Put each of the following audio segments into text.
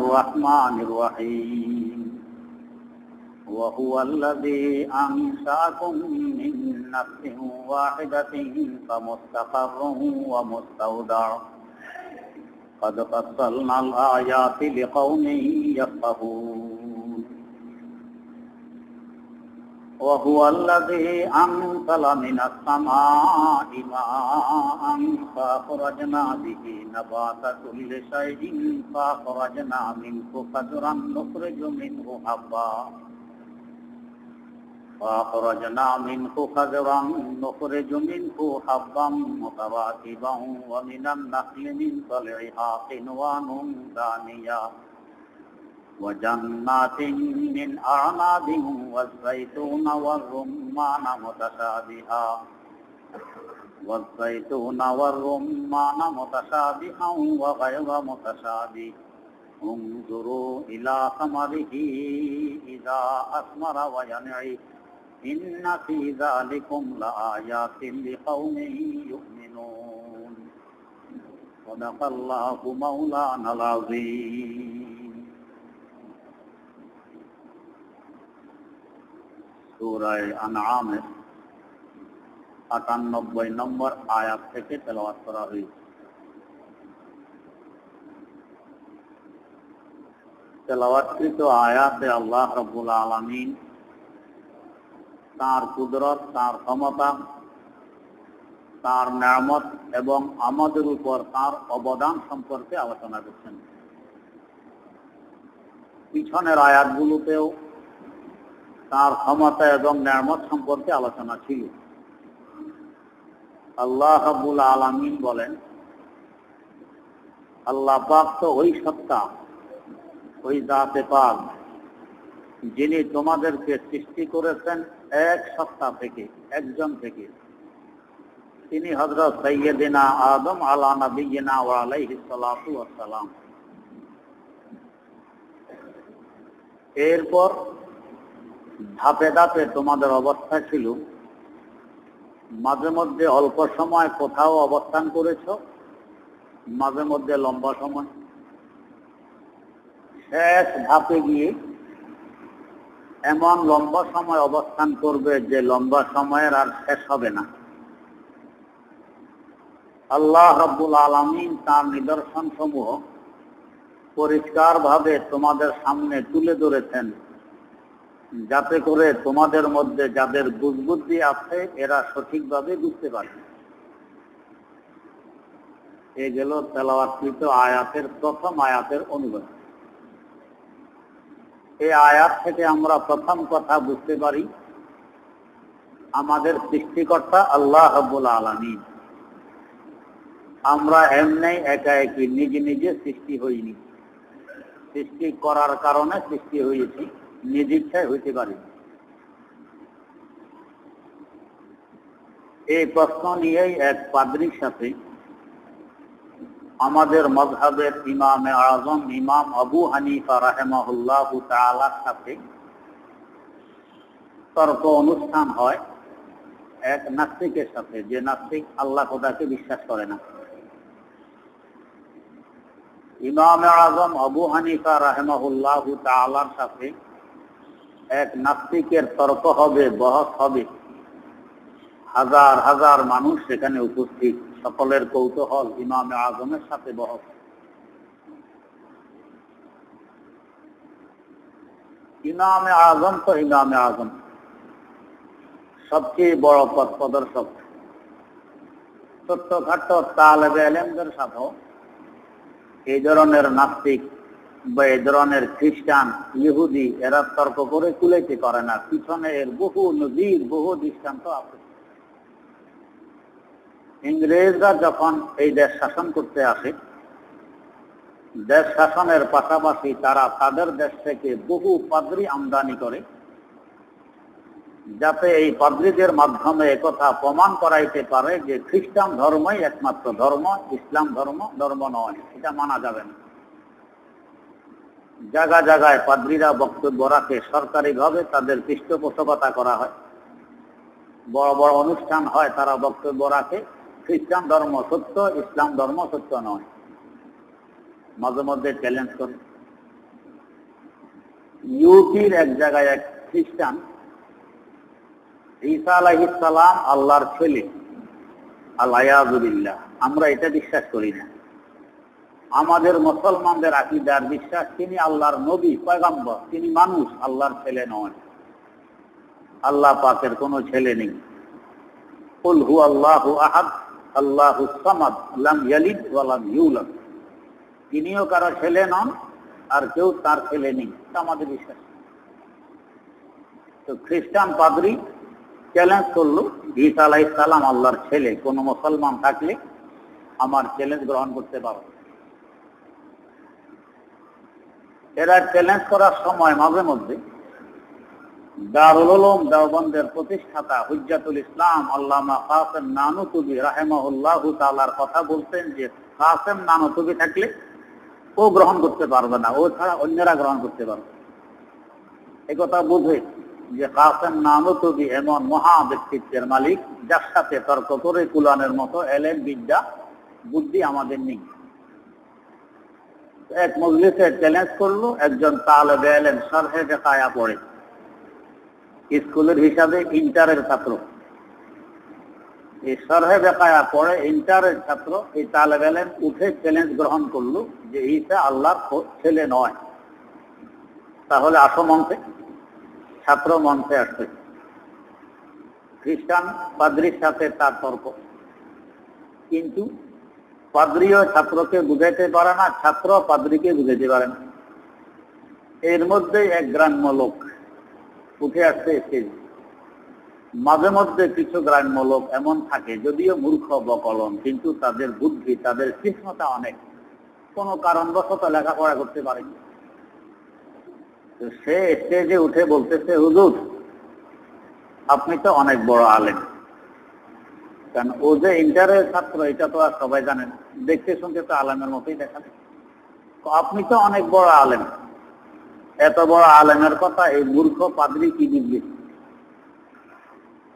الرحمن الرحيم وهو الذي أنشأكم من نفس واحدة فمستقر ومستودع قد فصلنا الآيات لقوم يفقهون وهو الذي أنزل من السماء ماء فأخرجنا به نبات كل شيء فأخرجنا منه شجرا نخرج منه حبا متراكبا ومن النخل من طلعها قنوان دانية وجنات من أعناب والزيتون والرمان متشابها وغير متشابه انظروا إلى ثمره إذا أثمر وينعي إن في ذلكم لآيات لقوم يؤمنون صدق الله مولانا العظيم সূরা আনআমের ৯৮ নম্বর আয়াত থেকে তেলাওয়াত করা হয়েছে। তেলাওয়াতকৃত আয়াতে আল্লাহ রাব্বুল আলামিন তার কুদরত, তার ক্ষমতা, তার নিয়ামত এবং আমাদের উপর তার অবদান সম্পর্কে আলোচনা করছেন। পিছনের আয়াতগুলোতেও তার ক্ষমতা এবং নিয়ামত সম্পর্কে আলোচনা ছিল। আল্লাহ রাব্বুল আলামিন বলেন, আল্লাহ পাক তো ওই সত্তা, ওই জাতে পাক যিনি তোমাদেরকে সৃষ্টি করেছেন এক সত্তা থেকে, একজন থেকে। তিনি হযরত সাইয়্যিদিনা আদম আলা নবিয়িনা ওয়া আলাইহিস সালাতু ওয়াস সালাম। এরপর ধাপে ধাপে তোমাদের অবস্থা ছিল, মাঝে মধ্যে অল্প সময় কোথাও অবস্থান করেছ, মাঝে মধ্যে লম্বা সময়। শেষ ধাপে গিয়ে এমন লম্বা সময় অবস্থান করবে যে লম্বা সময়ের আর শেষ হবে না। আল্লাহ রাব্বুল আলামিন তার নিদর্শন সমূহ পরিষ্কারভাবে তোমাদের সামনে তুলে ধরেছেন, যাতে করে তোমাদের মধ্যে যাদের বুঝবুদ্ধি আছে এরা সঠিকভাবে বুঝতে পারে। এ গেল তেলাওয়াতকৃত আয়াতের প্রথম আয়াতের অনুবাদ। এই আয়াত থেকে আমরা প্রথম কথা বুঝতে পারি, আমাদের সৃষ্টিকর্তা আল্লাহ রাব্বুল আলামিন। আমরা এমনি একা একই নিজে নিজে সৃষ্টি হইনি, সৃষ্টি করার কারণে সৃষ্টি হয়েছি, নিজ ইচ্ছায় হইতে পারি। এই প্রশ্ন নিয়েই এক পাদ্রীর সাথে আমাদের মাযহাবের ইমামে আযম ইমাম আবু হানিফা রাহিমাহুল্লাহু তাআলার সাথে তর্ক অনুষ্ঠান হয় এক নাস্তিকের সাথে, যে নাস্তিক আল্লাহ খোদাকে বিশ্বাস করে না। ইমামে আযম আবু হানিফা রাহিমাহুল্লাহু তাআলার সাথে এক নাস্তিকের তর্ক হবে, বহস হবে। হাজার হাজার মানুষ সেখানে উপস্থিত, সকলের কৌতূহল ইমামে আযমের সাথে বহস। ইমামে আযম তো ইমামে আযম, সবচেয়ে বড় পথ প্রদর্শক। ছোট্টখাট্ট তালেবে ইলমদের সাথেও এই ধরনের নাস্তিক বা এই ধরনের খ্রিস্টান, ইহুদি এরা তর্ক করে কুলাইতে পারে না। পিছনে এর বহু নজির, বহু দৃষ্টান্ত আছে। ইংরেজরা যখন এই দেশ শাসন করতে আসে, দেশ শাসনের পাশাপাশি তারা তাদের দেশ থেকে বহু পাদ্রী আমদানি করে, যাতে এই পাদ্রীদের মাধ্যমে একথা প্রমাণ করাইতে পারে যে খ্রিস্টান ধর্মই একমাত্র ধর্ম, ইসলাম ধর্ম নয়, এটা মানা যাবে না। জায়গায় জায়গায় পাদ্রীরা বক্তব্য রাখে, সরকারিভাবে তাদের পৃষ্ঠপোষকতা করা হয়, বড় বড় অনুষ্ঠান হয়, তারা বক্তব্য রাখে খ্রিস্টান ধর্ম সত্য, ইসলাম ধর্ম সত্য নয়। মাঝে মধ্যে চ্যালেঞ্জ করে, ইউপির এক জায়গায় এক খ্রিস্টান ঈসা আলাইহিস সালাম আল্লাহর ছেলে, আল-আয়াযুবিল্লাহ, আমরা এটা বিশ্বাস করি না। আমাদের মুসলমানদের আকীদার বিশ্বাস তিনি আল্লাহর নবী, পয়গম্বর, তিনি মানুষ, আল্লাহর ছেলে নন। আল্লাহ পাকের কোনো ছেলে নেই। কুল হুয়াল্লাহু আহাদ আল্লাহুস সামাদ লাম ইয়ালিদ ওয়া লাম ইউলাদ। তিনিও কারো ছেলে নন আর কেউ তার ছেলে নেই, এটা আমাদের বিশ্বাস। তো খ্রিস্টান পাদ্রী চ্যালেঞ্জ করলো, ঈসা আলাইহিস সালাম আল্লাহর ছেলে, কোন মুসলমান থাকলে আমার চ্যালেঞ্জ গ্রহণ করতে পারো। এরা চ্যালেঞ্জ করার সময় মাঝে মধ্যে দারুল উলুম দেওবন্দের প্রতিষ্ঠাতা হুজ্জাতুল ইসলাম আল্লামা কাসেম নানুতুবি রাহিমাহুল্লাহু তাআলার কথা বলতেন যে কাসেম নানুতুবি থাকলে ও গ্রহণ করতে পারবে না, ও ছাড়া অন্যরা গ্রহণ করতে পারবে। এই কথা বুঝে যে কাসেম নানুতুবি এমন মহা ব্যক্তিত্বের মালিক যার সাথে তর্ক করে কুলানের মতো এলেম, বিদ্যা, বুদ্ধি আমাদের নেই। এক মজলিসে চ্যালেঞ্জ করলো, একজন তালেবে ইলম শরহে বেকায়া পড়ে, স্কুলের হিসাবে ইন্টারের ছাত্র, এই শরহে বেকায়া পড়ে ইন্টারের ছাত্র, এই তালেবে ইলম উঠে চ্যালেঞ্জ গ্রহণ করলো যে ঈসা আল্লাহর ছেলে নয়। তাহলে আসো মঞ্চে। ছাত্র মঞ্চে আসছে, খ্রিস্টান পাদ্রীর সাথে তার তর্ক, কিন্তু পাদ্রীও ছাত্রকে বুঝাইতে পারে না, ছাত্র পাদ্রীকে বুঝাইতে পারে না। এর মধ্যে এক গ্রাম্য লোক উঠে আসছে স্টেজে। মাঝে মধ্যে কিছু গ্রাম্য লোক এমন থাকে, যদিও মূর্খ বকলম, কিন্তু তাদের বুদ্ধি, তাদের তীক্ষ্ণতা অনেক, কোনো কারণবশত লেখাপড়া করতে পারেনি। তো সে স্টেজে উঠে বলতেছে, হুজুর আপনি তো অনেক বড় আলেম। কারণ ও যে ইন্টারের ছাত্র এটা তো আর সবাই জানেন, দেখতে শুনতে তো আলেমের মতোই দেখা যায়। তো আপনি তো অনেক বড় আলেম, এত বড় আলেমের কথা এই মূর্খ পাদ্রী কি বুঝবে?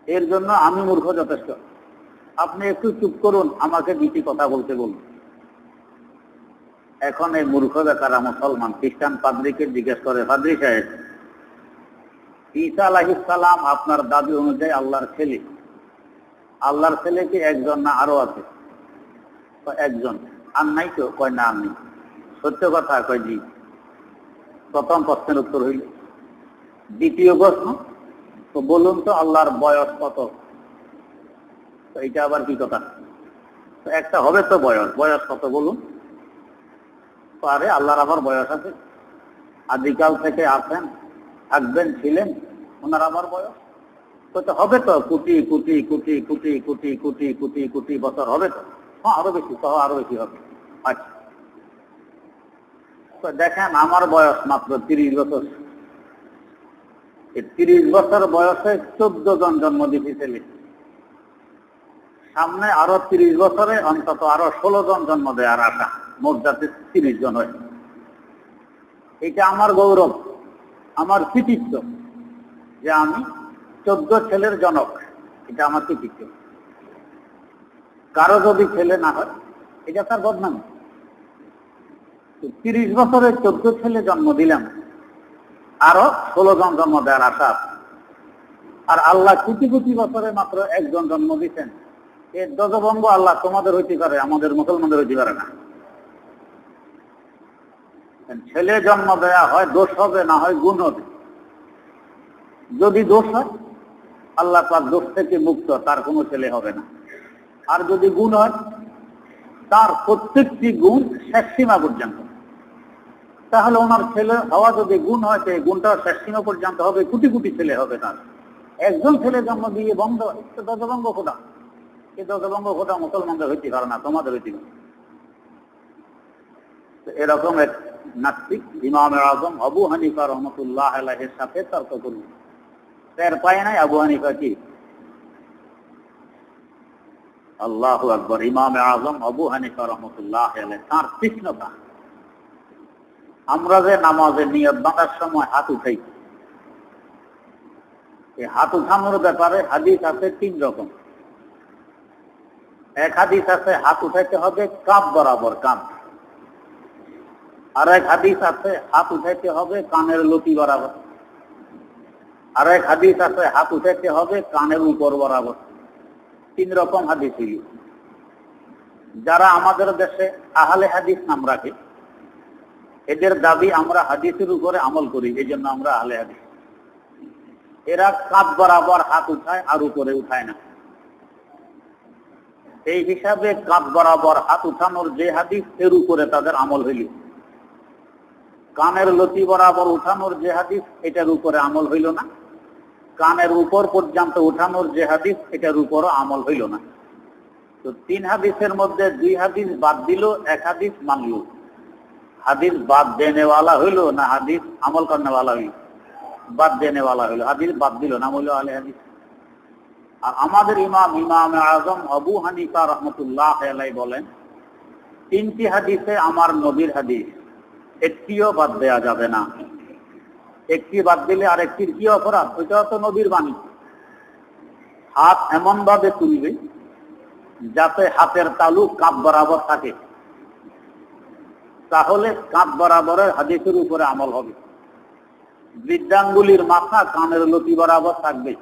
এর জন্য আমি মূর্খ যথেষ্ট, আপনি একটু চুপ করুন, আমাকে দুটি কথা বলতে বলুন। এখন এই মূর্খ বেকারা মুসলমান খ্রিস্টান পাদ্রীকে জিজ্ঞেস করে, পাদ্রী সাহেব, ঈসা আলাইহিস সালাম আপনার দাবি অনুযায়ী আল্লাহর ছেলে, আল্লাহর ছেলে কি একজন না আরো আছে? একজন। আর নাই তো? কয় না আমি। সত্য কথা? কয় জি। প্রথম প্রশ্নের উত্তর হইল। দ্বিতীয় প্রশ্ন, তো বলুন তো আল্লাহর বয়স কত? তো এটা আবার কি কথা? তো একটা হবে তো বয়স, বয়স কত বলুন? আরে আল্লাহর আবার বয়স আছে, আদিকাল থেকে আছেন, থাকবেন, ছিলেন, ওনার আবার বয়স তো হবে তো কোটি কোটি কোটি কোটি কোটি কোটি কোটি কোটি বছর হবে তো? হ্যাঁ আরো বেশি, সহ আরো বেশি হবে। আচ্ছা, তো দেখেন আমার বয়স মাত্র 30 বছর। এই 30 বছর বয়সে 14 জন জন্ম দিতে ছেলে, সামনে আরো 30 বছরে অন্তত আরো 16 জন জন্ম দেওয়ার আশা, মোট যাতে 30 জন হয়। এটা আমার গৌরব, আমার কৃতিত্ব যে আমি 14 ছেলের জনক, এটা আমার কৃতিত্ব। কারো যদি ছেলে না হয় এটা তার বদনাম। 30 বছরে 14 ছেলে জন্ম দিলাম, আরো 16 জন জন্ম দেওয়ার আশা। আর আল্লাহ কোটি কোটি বছরে মাত্র একজন জন্ম দিচ্ছেন, এর ধ্বজভঙ্গ আল্লাহ তোমাদের হইতে পারে, আমাদের মুসলমানদের হইতে পারে না। ছেলে জন্ম দেয়া হয় দোষ হবে, না হয় গুণ হবে। যদি দোষ হয় আল্লাহ তার দোষ থেকে মুক্ত, তার কোনো ছেলে হবে না। আর যদি গুণ হয় তার প্রত্যেকটি গুণ শেষ সীমা পর্যন্ত। তাহলে ওনার ছেলে হওয়া যদি গুণ হয়, সেই গুণটা শেষ সীমা পর্যন্ত হবে, কোটি কোটি ছেলে হবে তার। একজন ছেলে জন্ম দিয়ে বন্ধ, ধ্বজভঙ্গ খোদা। এই ধ্বজভঙ্গ খোদা মুসলমানদের হইতে পারে না, তোমাদের হইতে পারে। এরকম এক নাস্তিক ইমামে আজম আবু হানিফা রহমতুল্লাহ আলাইহির সাথে তর্ক করল। এর পায় নাই আবু হানিফা কি? আল্লাহু আকবার। ইমামে আজম আবু হানিফা রহমতুল্লাহ আলাইহি তার তীক্ষ্ণতা। আমরা যে নামাজে নিয়ত বাঁধার সময় হাত উঠাই, এই হাত উঠানোর ব্যাপারে হাদিস আছে 3 রকম। এক হাদিস আছে হাত উঠাইতে হবে কাঁধ বরাবর, কাঁধ। আর এক হাদিস আছে হাত উঠাইতে হবে কানের লতি বরাবর, আর এক হাদিস আছে হাত উঠাইতে হবে কানের উপর বরাবর। 3 রকম হাদিস ছিল। যারা আমাদের দেশে আহলে হাদিস নাম রাখে, এদের দাবি আমরা হাদিসের উপরে আমল করি, এই জন্য আমরা আহলে হাদিস। এরা কাঁধ বরাবর হাত উঠায় আর উপরে উঠায় না। এই হিসাবে কাঁধ বরাবর হাত উঠানোর যে হাদিস, এর উপরে তাদের আমল হইল। কানের লতি বরাবর উঠানোর যে হাদিস, এটার উপরে আমল হইল না। কানের উপর পর্যন্ত উঠানোর যে হাদিস, এটার উপরও আমল হইল না। তো 3 হাদিসের মধ্যে 2 হাদিস বাদ দিল, 1 হাদিস মানল। হাদিস বাদ দেনেওয়ালা হইল না হাদিস আমল করনেওয়ালা হইল? বাদ দেনেওয়ালা হইল। হাদিস বাদ দিল, নাম হইল আহলে হাদিস। আর আমাদের ইমাম আজম আবু হানিফা রহমতুল্লাহ আলাইহি বলেন, 3টি হাদিসে আমার নবীর হাদিস, একটিও বাদ দেয়া যাবে না। একটি বাদ দিলে আর একটির কি অপরাধ? ওইটা তো নবীর বাণী। হাত এমন ভাবে তুলবে যাতে হাতের তালু কাঁধ বরাবর থাকে, তাহলে কাঁধ বরাবরের হাদিসের উপরে আমল হবে। বৃদ্ধাঙ্গুলির মাথা কানের লতি বরাবর থাকবে,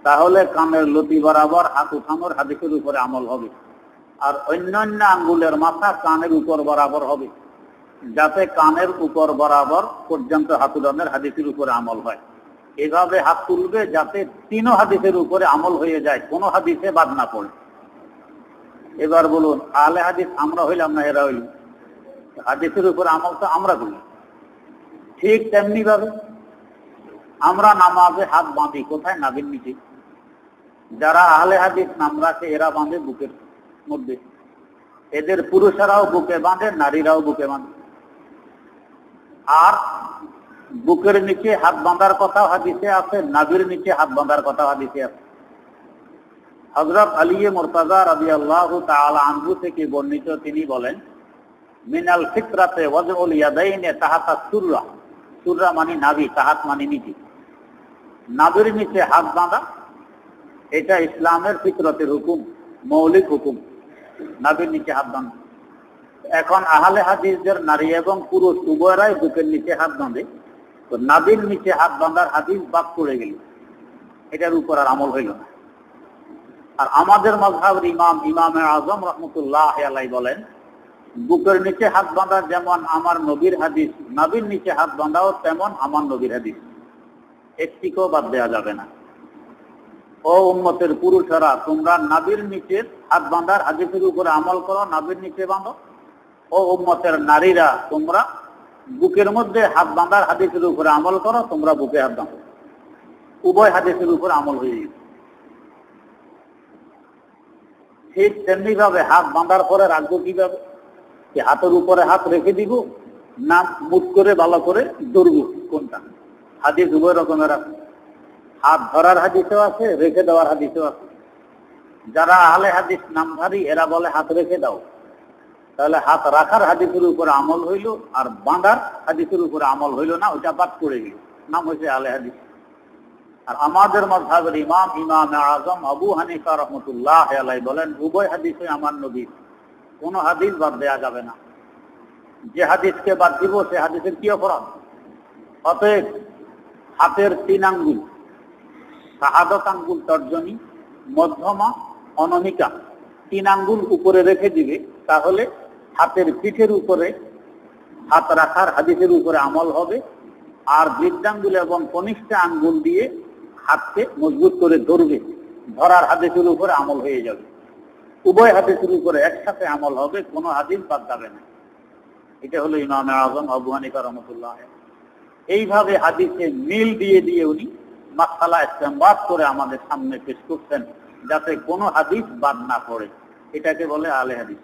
তাহলে কানের লতি বরাবর হাত উঠানোর হাদিসের উপরে আমল হবে। আর অন্যান্য আঙ্গুলের মাথা কানের উপর বরাবর হবে, যাতে কানের উপর বরাবর পর্যন্ত হাত উঠানোর হাদিসের উপরে আমল হয়। এভাবে হাত তুলবে যাতে 3 হাদিসের উপরে আমল হয়ে যায়, কোনো হাদিসে বাদ না পড়ে। এবার বলুন, আহলে হাদিস আমরা হইলাম না এরা হইল? হাদিসের উপরে আমল তো আমরা করি। ঠিক তেমনি ভাবে আমরা নামাজে হাত বাঁধি কোথায়? নাভির নিচে। যারা আহলে হাদিস নাম রাখে, এরা বাঁধে বুকের মধ্যে। এদের পুরুষেরাও বুকে বাঁধে, নারীরাও বুকে বাঁধে। আর বুকের নিচে হাত বাঁধার কথা হাদিসে আছে, নাভির নিচে হাত বাঁধার কথা হাদিসে আছে। হযরত আলী মুরতাজা রাদিয়াল্লাহু তাআলা আনহু থেকে বর্ণিত, তিনি বলেন, মিনাল ফিতরাতে ওয়াজউল ইয়াদাইনি তাহাতা সুররা। সুররা মানে নাভি, তাহাত মানে নিচে। নাভির নিচে হাত বাঁধা এটা ইসলামের ফিতরতের হুকুম, মৌলিক হুকুম, নাভির নিচে হাত বাঁধা। এখন আহলে হাদিসদের নারী এবং পুরুষ উভয়রাই বুকের নিচে হাত বাঁধে, তো নাভির নিচে হাত বাঁধার হাদিস বাদ পড়ে গেল, এটার উপর আর আমল হইল না। আর আমাদের মাযহাবের ইমামে আজম রহমতুল্লাহ আলাইহি বলেন, বুকের নিচে হাত বাঁধা যেমন আমার নবীর হাদিস, নাভির নিচে হাত বাঁধাও তেমন আমার নবীর হাদিস, একটিকেও বাদ দেওয়া যাবে না। ও উম্মতের পুরুষেরা, তোমরা নাভির নিচে হাত বাঁধার হাদিসের উপরে আমল করো, নাভির নিচে বাঁধো। ও উম্মতের নারীরা, তোমরা বুকের মধ্যে হাত বাঁধার হাদিসের উপরে আমল করো, তোমরা বুকে হাত বাঁধো। উভয় হাদিসের উপর আমল হয়ে গেছে। ঠিক তেমনি ভাবে হাত বাঁধার পরে রাখবো কিভাবে? কি হাতের উপরে হাত রেখে দিব, না মুখ করে ভালো করে ধরবো? কোনটা? হাদিস উভয় রকমের আছে। হাত ধরার হাদিসও আছে, রেখে দেওয়ার হাদিসও আছে। যারা আহলে হাদিস নামধারী, এরা বলে হাত রেখে দাও, তাহলে হাত রাখার হাদিসের উপরে আমল হইল, আর বাঁধার হাদিসের উপরে আমল হইল না, ওইটা বাদ পড়ে গেল, নাম হয়েছে আহলে হাদিস। আর আমাদের মাযহাবের ইমামে আজম আবু হানিফা রহমতুল্লাহ আলাইহি বলেন, উভয় হাদিসে আমার নবীর, কোনো হাদিস বাদ দেওয়া যাবে না। যে হাদিসকে বাদ দিব সে হাদিসের কি অপরাধ? অতএব হাতের 3 আঙ্গুল, শাহাদত আঙ্গুল, তর্জনী, মধ্যমা, অনামিকা, 3 আঙ্গুল উপরে রেখে দিবে, তাহলে হাতের পিঠের উপরে হাত রাখার হাদিসের উপরে আমল হবে। আর বৃদ্ধাঙ্গুল এবং কনিষ্ঠ আঙ্গুল দিয়ে হাতকে মজবুত করে ধরবে, ধরার হাদিসের উপরে আমল হয়ে যাবে। উভয় হাদিসের উপরে একসাথে আমল হবে, কোনো হাদিস বাদ যাবে না। এটা হলো ইমামে আজম আবু হানিফা রহমতুল্লাহ। এইভাবে হাদিসে মিল দিয়ে দিয়ে উনি মাসআলা ইসতিনবাত করে আমাদের সামনে পেশ করছেন, যাতে কোনো হাদিস বাদ না পড়ে। এটাকে বলে আহলে হাদিস।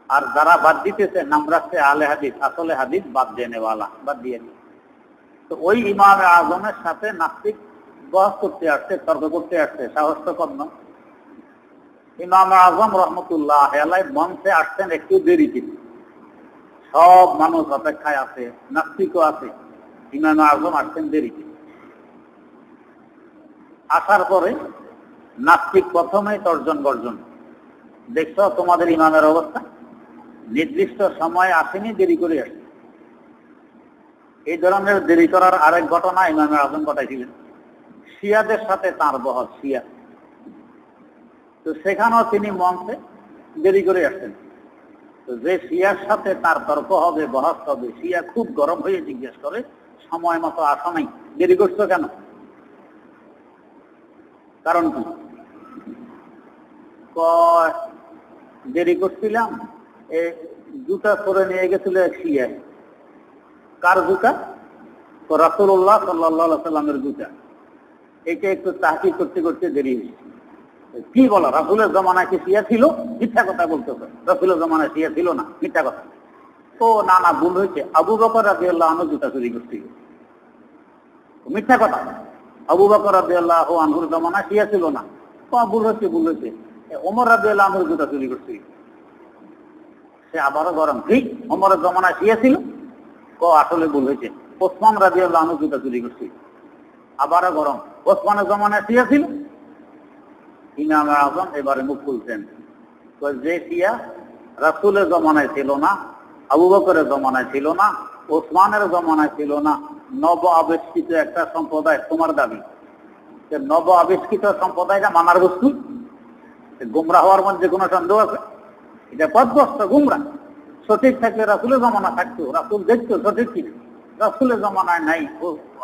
আর যারা বাদ দিতেছে, নাম রাখছে আহলে হাদিস, আসলে হাদিস বাদ দেনেওয়ালা, বাদ দিয়ে দিই। তো ওই ইমামে আজমের সাথে নাস্তিক বহস করতে আসছে, তর্ক করতে আসছে, সাহস তো কম না। ইমামে আজম রহমতুল্লাহ আলাইহি মঞ্চে আসছেন একটু দেরিতে, সব মানুষ অপেক্ষায় আছে, নাস্তিকও আছে। ইমামে আজম আসছেন দেরিতে। আসার পরে নাস্তিক প্রথমেই তর্জন গর্জন, দেখছো তোমাদের ইমামের অবস্থা, নির্দিষ্ট সময় আসেনি, দেরি করে আসছে। এই ধরনের দেরি করার আরেক ঘটনা ইমাম আজম ঘটাইছিলেন। শিয়াদের সাথে তাঁর বহস, শিয়া, তো সেখানেও তিনি মঞ্চে দেরি করে আসছেন। তো যে শিয়ার সাথে তার তর্ক হবে, বহস হবে, শিয়া খুব গরম হয়ে জিজ্ঞেস করে, সময় মতো আসা নাই, দেরি করছো কেন? কারণ কি? দেরি করছিলাম, জুতা পরে নিয়ে গেছিল এক শিয়া। কার জুতা? রাসূলুল্লাহ সাল্লাল্লাহু আলাইহি সাল্লামের জুতা। এটা একটু তাহকিক করতে করতে দেরি হয়েছে। কি বলো, রাসূলের জমানায় কি শিয়া ছিল? মিথ্যা কথা বলতেছে, রাসূলের জমানায় শিয়া ছিল না, মিথ্যা কথা। ও না না, ভুল হয়েছে, আবু বকর রাদিয়াল্লাহু আনহু জুতা চুরি করছিল, মিথ্যা কথা। আবু বকর রাদিয়াল্লাহু আনহুর জমানায় শিয়া ছিল না, তো ভুল হচ্ছে, ভুল হয়েছে, ওমর রাদিয়াল্লাহু আনহুর জুতা চুরি করছিল। সে আবারও গরম, ঠিক ওমরের জমানায় শিয়া ছিল, আসলে ভুল হয়েছে, ওসমান রাদিয়াল্লাহু আনহু জুতা চুরি করছিল। আবারও গরম, ওসমানের জমানায় শিয়া ছিল। ইমাম আজম এবারে মুখ খুলছেন, যে শিয়া রাসূলের জমানায় ছিল না, আবু বকরের জমানায় ছিল না, ওসমানের জমানায় ছিল না, নব আবিষ্কৃত একটা সম্প্রদায় তোমার দাবি। নব আবিষ্কৃত সম্প্রদায়টা মানার বস্তু? গুমরা হওয়ার মধ্যে কোনো সন্দেহ আছে? এটা পথভ্রষ্ট, গুমরা। সঠিক থাকলে রাসূলের জমানা থাকতো, রাসূল দেখতো সঠিক ছিল। রাসূলের জমানায় নাই,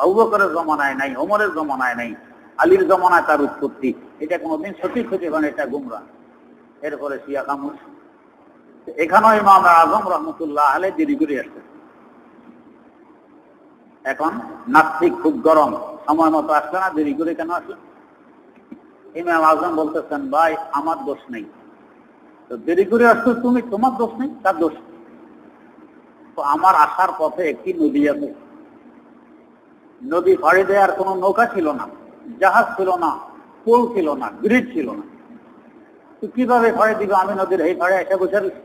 আবু বকরের জমানায় নাই, ওমরের জমানায় নাই, আলীর জমানায় তার উৎপত্তি, এটা কোনোদিন সঠিক হতে পারে, এটা গুমরা। এরপরে শিয়া খামোশ। এখানেও ইমাম আজম রহমতুল্লাহ আলাইহি দেরি করে আসছে। এখন নাস্তিক খুব গরম, সময় মতো আসলে না, দেরি করে কেন আসলে? ইমাম আজম বলতেছেন, ভাই আমার দোষ নেই, তো দেরি করে আসছো তুমি, তোমার দোষ নেই, তার দোষ। তো আমার আসার পথে একটি নদী আছে, নদী ফাড়ি দেওয়ার কোনো নৌকা ছিল না, জাহাজ ছিল না, পোল ছিল না, ব্রিজ ছিল না। তো কিভাবে ফাড়ি দিবে? আমি নদীর এই ফাড়ে এসে বসে রয়েছি,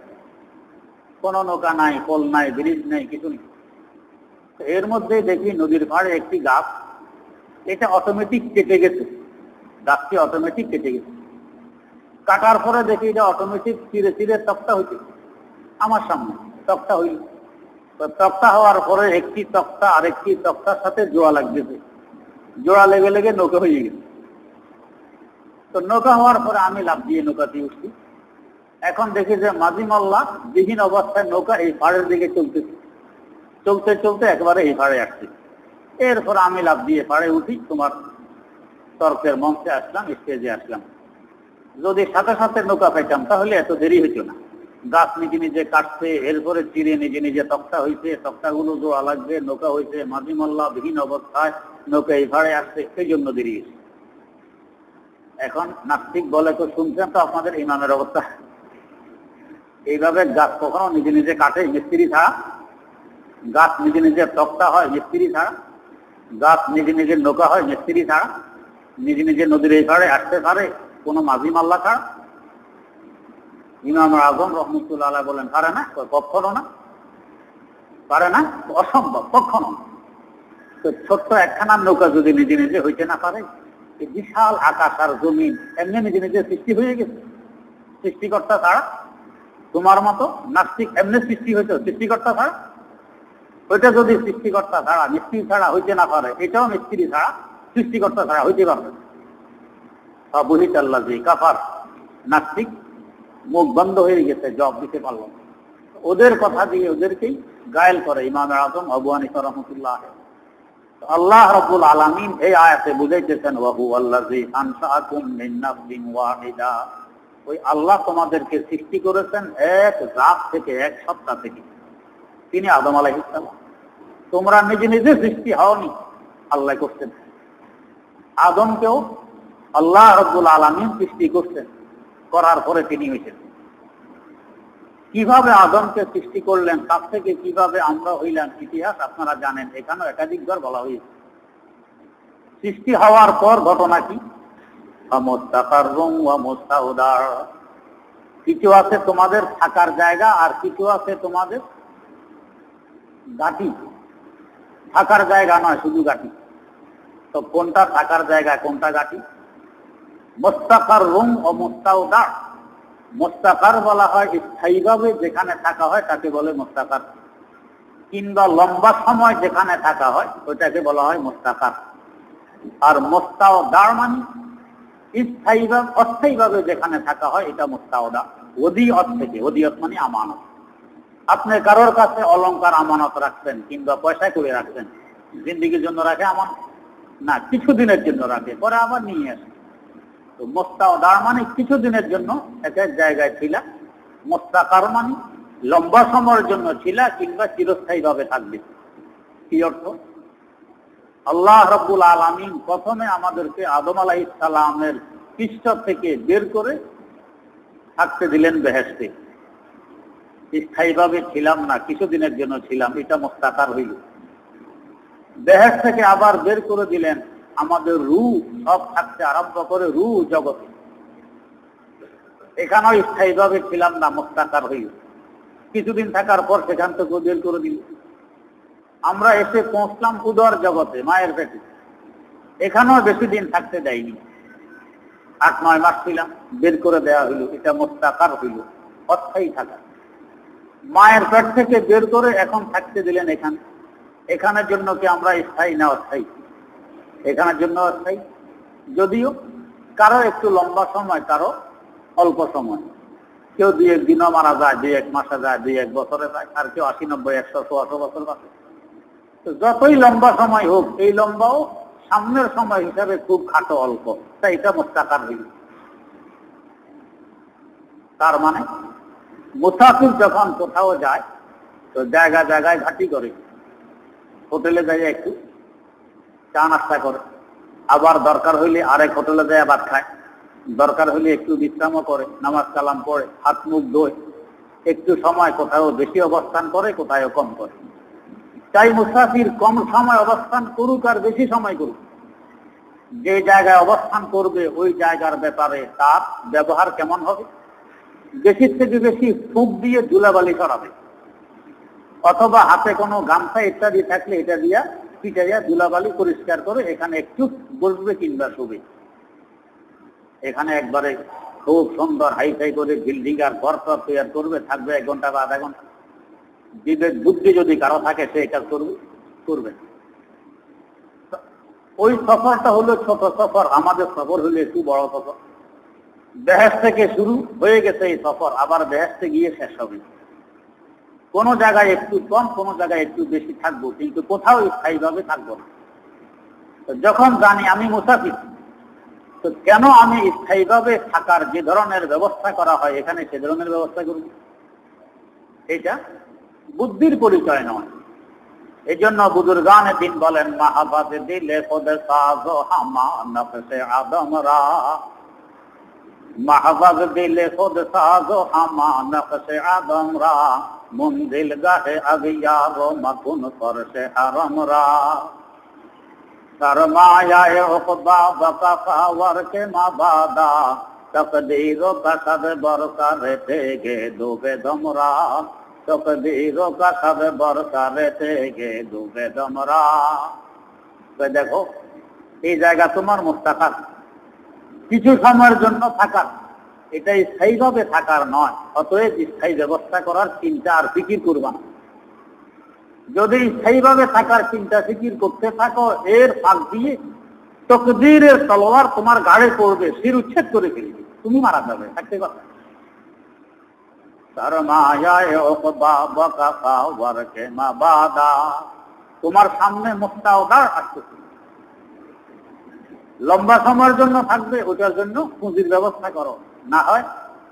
কোনো নৌকা নাই, পোল নাই, ব্রিজ নাই, কিছু নেই। এর মধ্যে দেখি নদীর পাড়ে একটি গাছ, এটা অটোমেটিক কেটে গেছে, গাছটি অটোমেটিক কেটে গেছে। কাটার পরে দেখি এটা অটোমেটিক চিরে চিরে তক্তা হইতে আমার সামনে তক্তা হইল। তক্তা হওয়ার পরে একটি তক্তা আরেকটি তক্তার সাথে জোড়া লাগতেছে, জোড়া লেগে লেগে নৌকা হয়ে গেছে। তো নৌকা হওয়ার পরে আমি লাফ দিয়ে নৌকাতে উঠছি। এখন দেখি যে মাঝি মোল্লা বিহীন অবস্থায় নৌকা এই পাড়ের দিকে চলতেছে, চলতে চলতে একবারে এই পাড়ে আসছে। এরপর আমি লাফ দিয়ে পাড়ে উঠি, তোমার তর্কের মঞ্চে আসলাম, স্টেজে আসলাম। যদি সাথে সাথে নৌকা পাইতাম তাহলে এত দেরি হইত না। গাছ নিজে নিজে কাটছে, এরপরে চিরে নিজে নিজে তক্তা হয়েছে, তক্তাগুলো জোড়া লাগবে, নৌকা হয়েছে, মাঝি মোল্লা বিহীন অবস্থায় নৌকা এই ভাড়ে আসছে, সেই জন্য দেরি হয়েছে। এখন নাস্তিক বলে, তো শুনছেন তো আপনাদের ইমামের অবস্থা। এইভাবে গাছ কখনো নিজে নিজে কাটে মিস্ত্রি ছাড়া? গাছ নিজে নিজে তক্তা হয় মিস্ত্রি ছাড়া? গাছ নিজে নিজে নৌকা হয় মিস্ত্রি ছাড়া? নিজে নিজে নদীর এই ভাড়ে আসতে পারে কোনো মাঝি মাল্লা ছাড়া? ইমাম আজম রহমতুল্লাহ আলাইহি বলেন, পারে না, কখনো না, পারে না, অসম্ভব, কখনো না। তো ছোট্ট একখানা নৌকা যদি নিজে নিজে হইতে না পারে, বিশাল আকাশ আর জমিন এমনি নিজে নিজে সৃষ্টি হয়ে গেছে সৃষ্টিকর্তা ছাড়া? তোমার মতো নাস্তিক এমনি সৃষ্টি হইতো সৃষ্টিকর্তা ছাড়া? ওইটা যদি সৃষ্টিকর্তা ছাড়া, মিস্ত্রি ছাড়া হইতে না পারে, এটাও মিস্ত্রি ছাড়া সৃষ্টিকর্তা ছাড়া হইতে পারবে। বহিত আল্লাহ জি কাফার, নাস্তিক মুখ বন্ধ হয়ে গেছে, জবাব দিতে পারল না। ওদের কথা দিয়ে ওদেরকেই গায়েল করে ইমাম আজম আবু হানিফা রাহমাতুল্লাহ। আল্লাহ রাব্বুল আলামিন এই আয়াতে বুঝাইতেছেন, ওয়া হুয়াল্লাযী আনশাআকুম মিন নাফসিন ওয়াহিদা, ওই আল্লাহ তোমাদেরকে সৃষ্টি করেছেন এক জাত থেকে, এক সত্তা থেকে, তিনি আদম আলাইহিস সালাম। তোমরা নিজে নিজে সৃষ্টি হওনি, আল্লাহ করছেন। আদমকেও আল্লাহ রাব্বুল আলামিন সৃষ্টি করছেন, করার পরে তিনি হয়েছেন। কিভাবে আদমকে সৃষ্টি করলেন, তার থেকে কিভাবে আমরা হইলাম, ইতিহাস আপনারা জানেন, এখানেও একাধিকবার বলা হয়েছে। সৃষ্টি হওয়ার পর ঘটনা কি? কিছু আছে তোমাদের থাকার জায়গা, আর কিছু আছে তোমাদের ঘাঁটি। থাকার জায়গা নয়, শুধু ঘাঁটি। তো কোনটা থাকার জায়গা, কোনটা ঘাঁটি? মুস্তাকার রুম ও মুস্তাউদা। মুস্তাকার বলা হয় স্থায়ীভাবে যেখানে থাকা হয়, তাকে বলে মুস্তাকার। কিংবা লম্বা সময় যেখানে থাকা হয় ওইটাকে বলা হয় মুস্তাকার। আর মুস্তাওদা মানে স্থায়ীভাবে অস্থায়ীভাবে যেখানে থাকা হয় এটা মুস্তাওদা। ওদিয়ত থেকে, ওদিয়ত মানে আমানত। আপনি কারোর কাছে অলংকার আমানত রাখছেন কিংবা পয়সা করে রাখছেন, জিন্দিগির জন্য রাখে আমানত না, কিছুদিনের জন্য রাখে, পরে আবার নিয়ে আসে। তো মুস্তাওদা মানে কিছুদিনের জন্য এক এক জায়গায় ছিল, মুস্তাকার মানে লম্বা সময়ের জন্য ছিল কিংবা চিরস্থায়ীভাবে থাকবে। কি অর্থ? আল্লাহ রাব্বুল আলামিন প্রথমে আমাদেরকে আদম আলাইহিস সালামের পৃষ্ঠ থেকে বের করে থাকতে দিলেন বেহেশতে। স্থায়ীভাবে ছিলাম না, কিছুদিনের জন্য ছিলাম, এটা মুস্তাকার হইল। বেহেশত থেকে আবার বের করে দিলেন, আমাদের রূহ সব থাকতে আরম্ভ করে রূহ জগতে। এখানেও স্থায়ীভাবে ছিলাম না, মুস্তাকার হইল। কিছুদিন থাকার পর সেখান থেকে বের করে দিল। আমরা এসে পৌঁছলাম উদর জগতে, মায়ের পেটে। এখানেও বেশি দিন থাকতে দেয়নি, 8-9 মাস ছিলাম, বের করে দেওয়া হইল, এটা মুস্তাকার হইল, অস্থায়ী থাকা। মায়ের পেট থেকে বের করে এখন থাকতে দিলেন এখানে। এখানের জন্য কি আমরা স্থায়ী না অস্থায়ী? এখানের জন্য অস্থায়ী, যদিও কারো একটু লম্বা সময়, কারো অল্প সময়। কেউ 2-1 দিনও মারা যায়, 2-1 মাসে যায়, 2-1 বছরে যায়, আর কেউ 80-90-100-100 বছর বাঁচে। তো যতই লম্বা সময় হোক, এই লম্বাও সামনের সময় হিসাবে খুব খাটো, অল্প, তাই এটা মুস্তাকার হইল। তার মানে মুসাফির যখন কোথাও যায় তো জায়গায় জায়গায় ঘাঁটি করে, হোটেলে যায় একটু চা নাস্তা করে, আবার দরকার হইলে আরেক হোটেলে যায় ভাত খায়, দরকার হইলে একটু বিশ্রামও করে, নামাজ কালাম পড়ে, হাত মুখ ধোয়, একটু সময় কোথাও বেশি অবস্থান করে, কোথাও কম করে। তাই মুসাফির কম সময় অবস্থান করুক আর বেশি সময় করুক, যে জায়গায় অবস্থান করবে ওই জায়গার ব্যাপারে তার ব্যবহার কেমন হবে। বেশি থেকে বেশি ফুঁক দিয়ে ধুলাবালি সরাবে, অথবা হাতে কোনো গামছা ইত্যাদি থাকলে এটা দিয়া পিটাইয়া ধুলাবালি পরিষ্কার করে এখানে একটু বসবে কিংবা শুবে। এখানে একবারে খুব সুন্দর হাইফাই করে বিল্ডিং আর ঘর তৈরি করবে, থাকবে 1 ঘন্টা বা আধা ঘন্টা। বিবেক বুদ্ধি যদি কারো থাকে সে কাজ করবে। ওই সফরটা হলো ছোট সফর, আমাদের সফর হলো একটু বড় সফর। বেহেশত থেকে শুরু হয়ে গেছে এই সফর, আবার বেহেশতে গিয়ে শেষ হবে। কোন জায়গায় একটু কম, কোন জায়গায় একটু বেশি থাকবো, কিন্তু কোথাও স্থায়ীভাবে থাকবো না। যখন জানি আমি মুসাফির, তো কেন আমি স্থায়ীভাবে থাকার যে ধরনের ব্যবস্থা করা হয় এখানে সে ধরনের ব্যবস্থা করব? এটা বুদ্ধির পরিচয় নয়। এই জন্য বুজুর্গানে দিন বলেন, মাহাবাদ দিলে খোদ সাজো হামা নফসে আদমরা, মাহবাব দিলে খোদ সাজো হামা নফসে আদমরা, মুন্দিল গাহে আগিয়ারো মকুন ফরসে হারমরা, सरमायाए उक़बा बका कावर के माबादा, तकदीरों का सब बरसा रहते गे डूबे दमरा, तकदीरों का सब बरसा रहते गे डूबे दमरा। तो देखो এই জায়গা তোমার মুস্তাকার, কিছু সময়ের জন্য থাকার, এটা স্থায়ীভাবে থাকার নয়। অতএব স্থায়ী ব্যবস্থা করার চিন্তা আর ফিকির করবা না। যদি স্থায়ীভাবে থাকার চিন্তা ফিকির করতে থাকো, এর ফাঁক দিয়ে তকদীরের তলোয়ার তোমার গাড়ে পড়বে, শির উচ্ছেদ করে ফেলবে, তুমি মারা যাবে। থাকতে কথা তোমার সামনে মুস্তাওদা আসতেছে, লম্বা সময়ের জন্য থাকবে, ওটার জন্য পুঁজির ব্যবস্থা করো। না হয়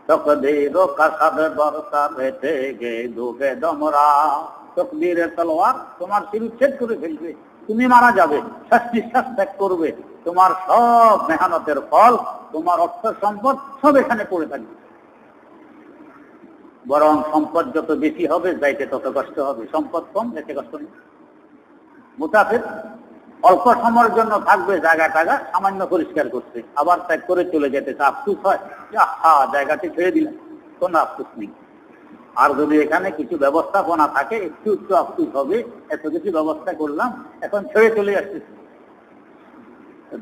তকদীরও কাসাবে বরসা রেতে গে ডুবে দমরা, তকদীরের তলোয়ার তোমার শির উচ্ছেদ করে ফেলবে, তুমি মারা যাবে, শ্বাস নিঃশ্বাস ত্যাগ করবে। তোমার সব মেহনতের ফল, তোমার অর্থ সম্পদ সব এখানে পড়ে থাকবে। বরং সম্পদ যত বেশি হবে যাইতে তত কষ্ট হবে, সম্পদ কম যাইতে কষ্ট নেই। মুসাফির অল্প সময়ের জন্য থাকবে, জায়গা টাগা সামান্য পরিষ্কার করছে, আবার ত্যাগ করে চলে যেতে আফসুস হয় যে হ্যাঁ জায়গাটি ছেড়ে দিলাম, কোনো আফসুস নেই। আর যদি এখানে কিছু ব্যবস্থাপনা থাকে একটু একটু আফসুস হবে, এত কিছু ব্যবস্থা করলাম এখন ছেড়ে চলে আসতেছি।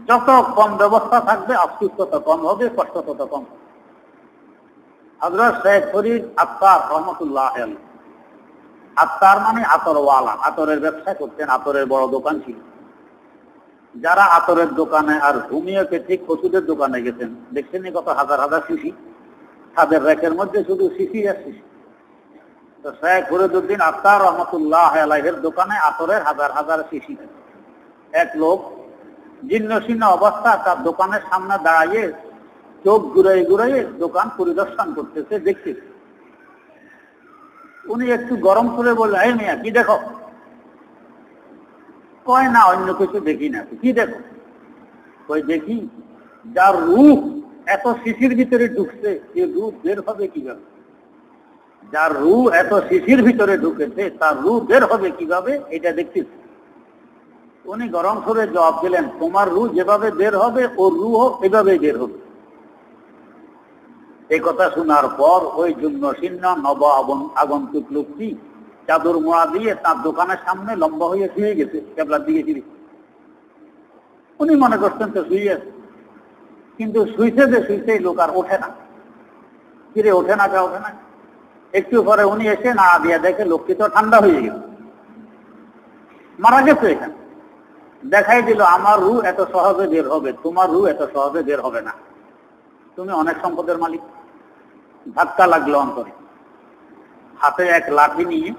যত কম ব্যবস্থা থাকবে আফসুস তত কম হবে, কষ্ট তত কম হবে। হযরত শেখ ফরিদ আত্তার রহমতুল্লাহ আলাইহি আত্তার মানে আতরওয়ালা, আতরের ব্যবসা করতেন, আতরের বড় দোকান ছিল। যারা আতরের দোকানে আর হোমিওপ্যাথিক ওষুধের দোকানে গেছেন, দেখছেন কত হাজার হাজার শিশি, তাদের র্যাকের মধ্যে শুধু শিশি আর শিশি। তো শেখ ফরিদউদ্দিন আত্তার রহমতুল্লাহ আলাইহির দোকানে আতরের হাজার হাজার শিশি। এক লোক জীর্ণ শীর্ণ অবস্থা তার দোকানের সামনে দাঁড়িয়ে চোখ ঘুরাই ঘুরাইয়ে দোকান পরিদর্শন করতেছে, দেখতেছে। উনি একটু গরম করে বললেন, এই মিয়া কি দেখো? কয় না অন্য কিছু দেখি না। কি দেখো? কই দেখি যার রূপ এত শিশির ভিতরে ঢুকছে, সে রূপ বের হবে কিভাবে? যার রূপ এত শিশির ভিতরে ঢুকেছে তার রূপ বের হবে কিভাবে, এটা দেখতেছি। উনি গরম করে জবাব দিলেন, তোমার রূহ যেভাবে বের হবে ওর রূহ এভাবে বের হবে। এই কথা শোনার পর ওই জন্য শীর্ণ নব আগন্তুক লোকটি চাদর মোড়া দিয়ে তার দোকানের সামনে লম্বা হয়ে শুয়ে গেছে, কেবলার দিকে ফিরে। উনি মনে করছেন তো শুয়ে আছে, কিন্তু শুইছে যে শুইছে লোক আর ওঠে না। ফিরে ওঠে না, কে ওঠে না। একটু পরে উনি এসে না দিয়ে দেখে লোকটি তো ঠান্ডা হয়ে গেছে, মারা গেছে। এখানে দেখাই দিল, আমার রূহ এত সহজে বের হবে, তোমার রূহ এত সহজে বের হবে না। তুমি অনেক সম্পদের মালিক। ধাক্কা লাগলো অন্তরে। হাতে এক লাঠি নিয়ে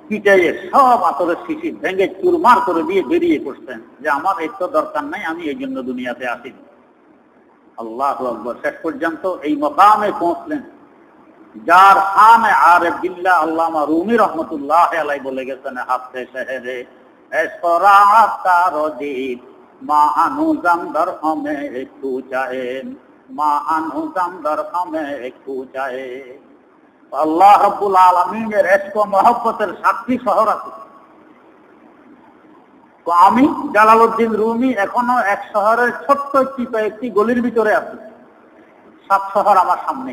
পিটাইয়ে সব আতরের শিশি ভেঙে চুরমার করে দিয়ে বেরিয়ে পড়ছেন যে আমার এর তো দরকার নাই, আমি এই জন্য দুনিয়াতে আসিনি। আল্লাহু আকবার। শেষ পর্যন্ত এই মকামে পৌঁছলেন যার শানে আরিফ বিল্লাহ আল্লামা রুমি রহমতুল্লাহ আলাইহি বলে গেছেন, হাফতে শহরে এসরাত তারদীপ মা আনুজাম দর হমে একটু চাহে, মা আনুজাম দর হমে একটু চাহে। আল্লাহ রাব্বুল আলামিনের ইশক ও মহব্বতের সাক্ষী শহর আছে। তো আমি জালালউদ্দিন রুমি এখনো এক শহরের ছোট্ট একটি গলির ভিতরে আছি। 7 শহর আমার সামনে।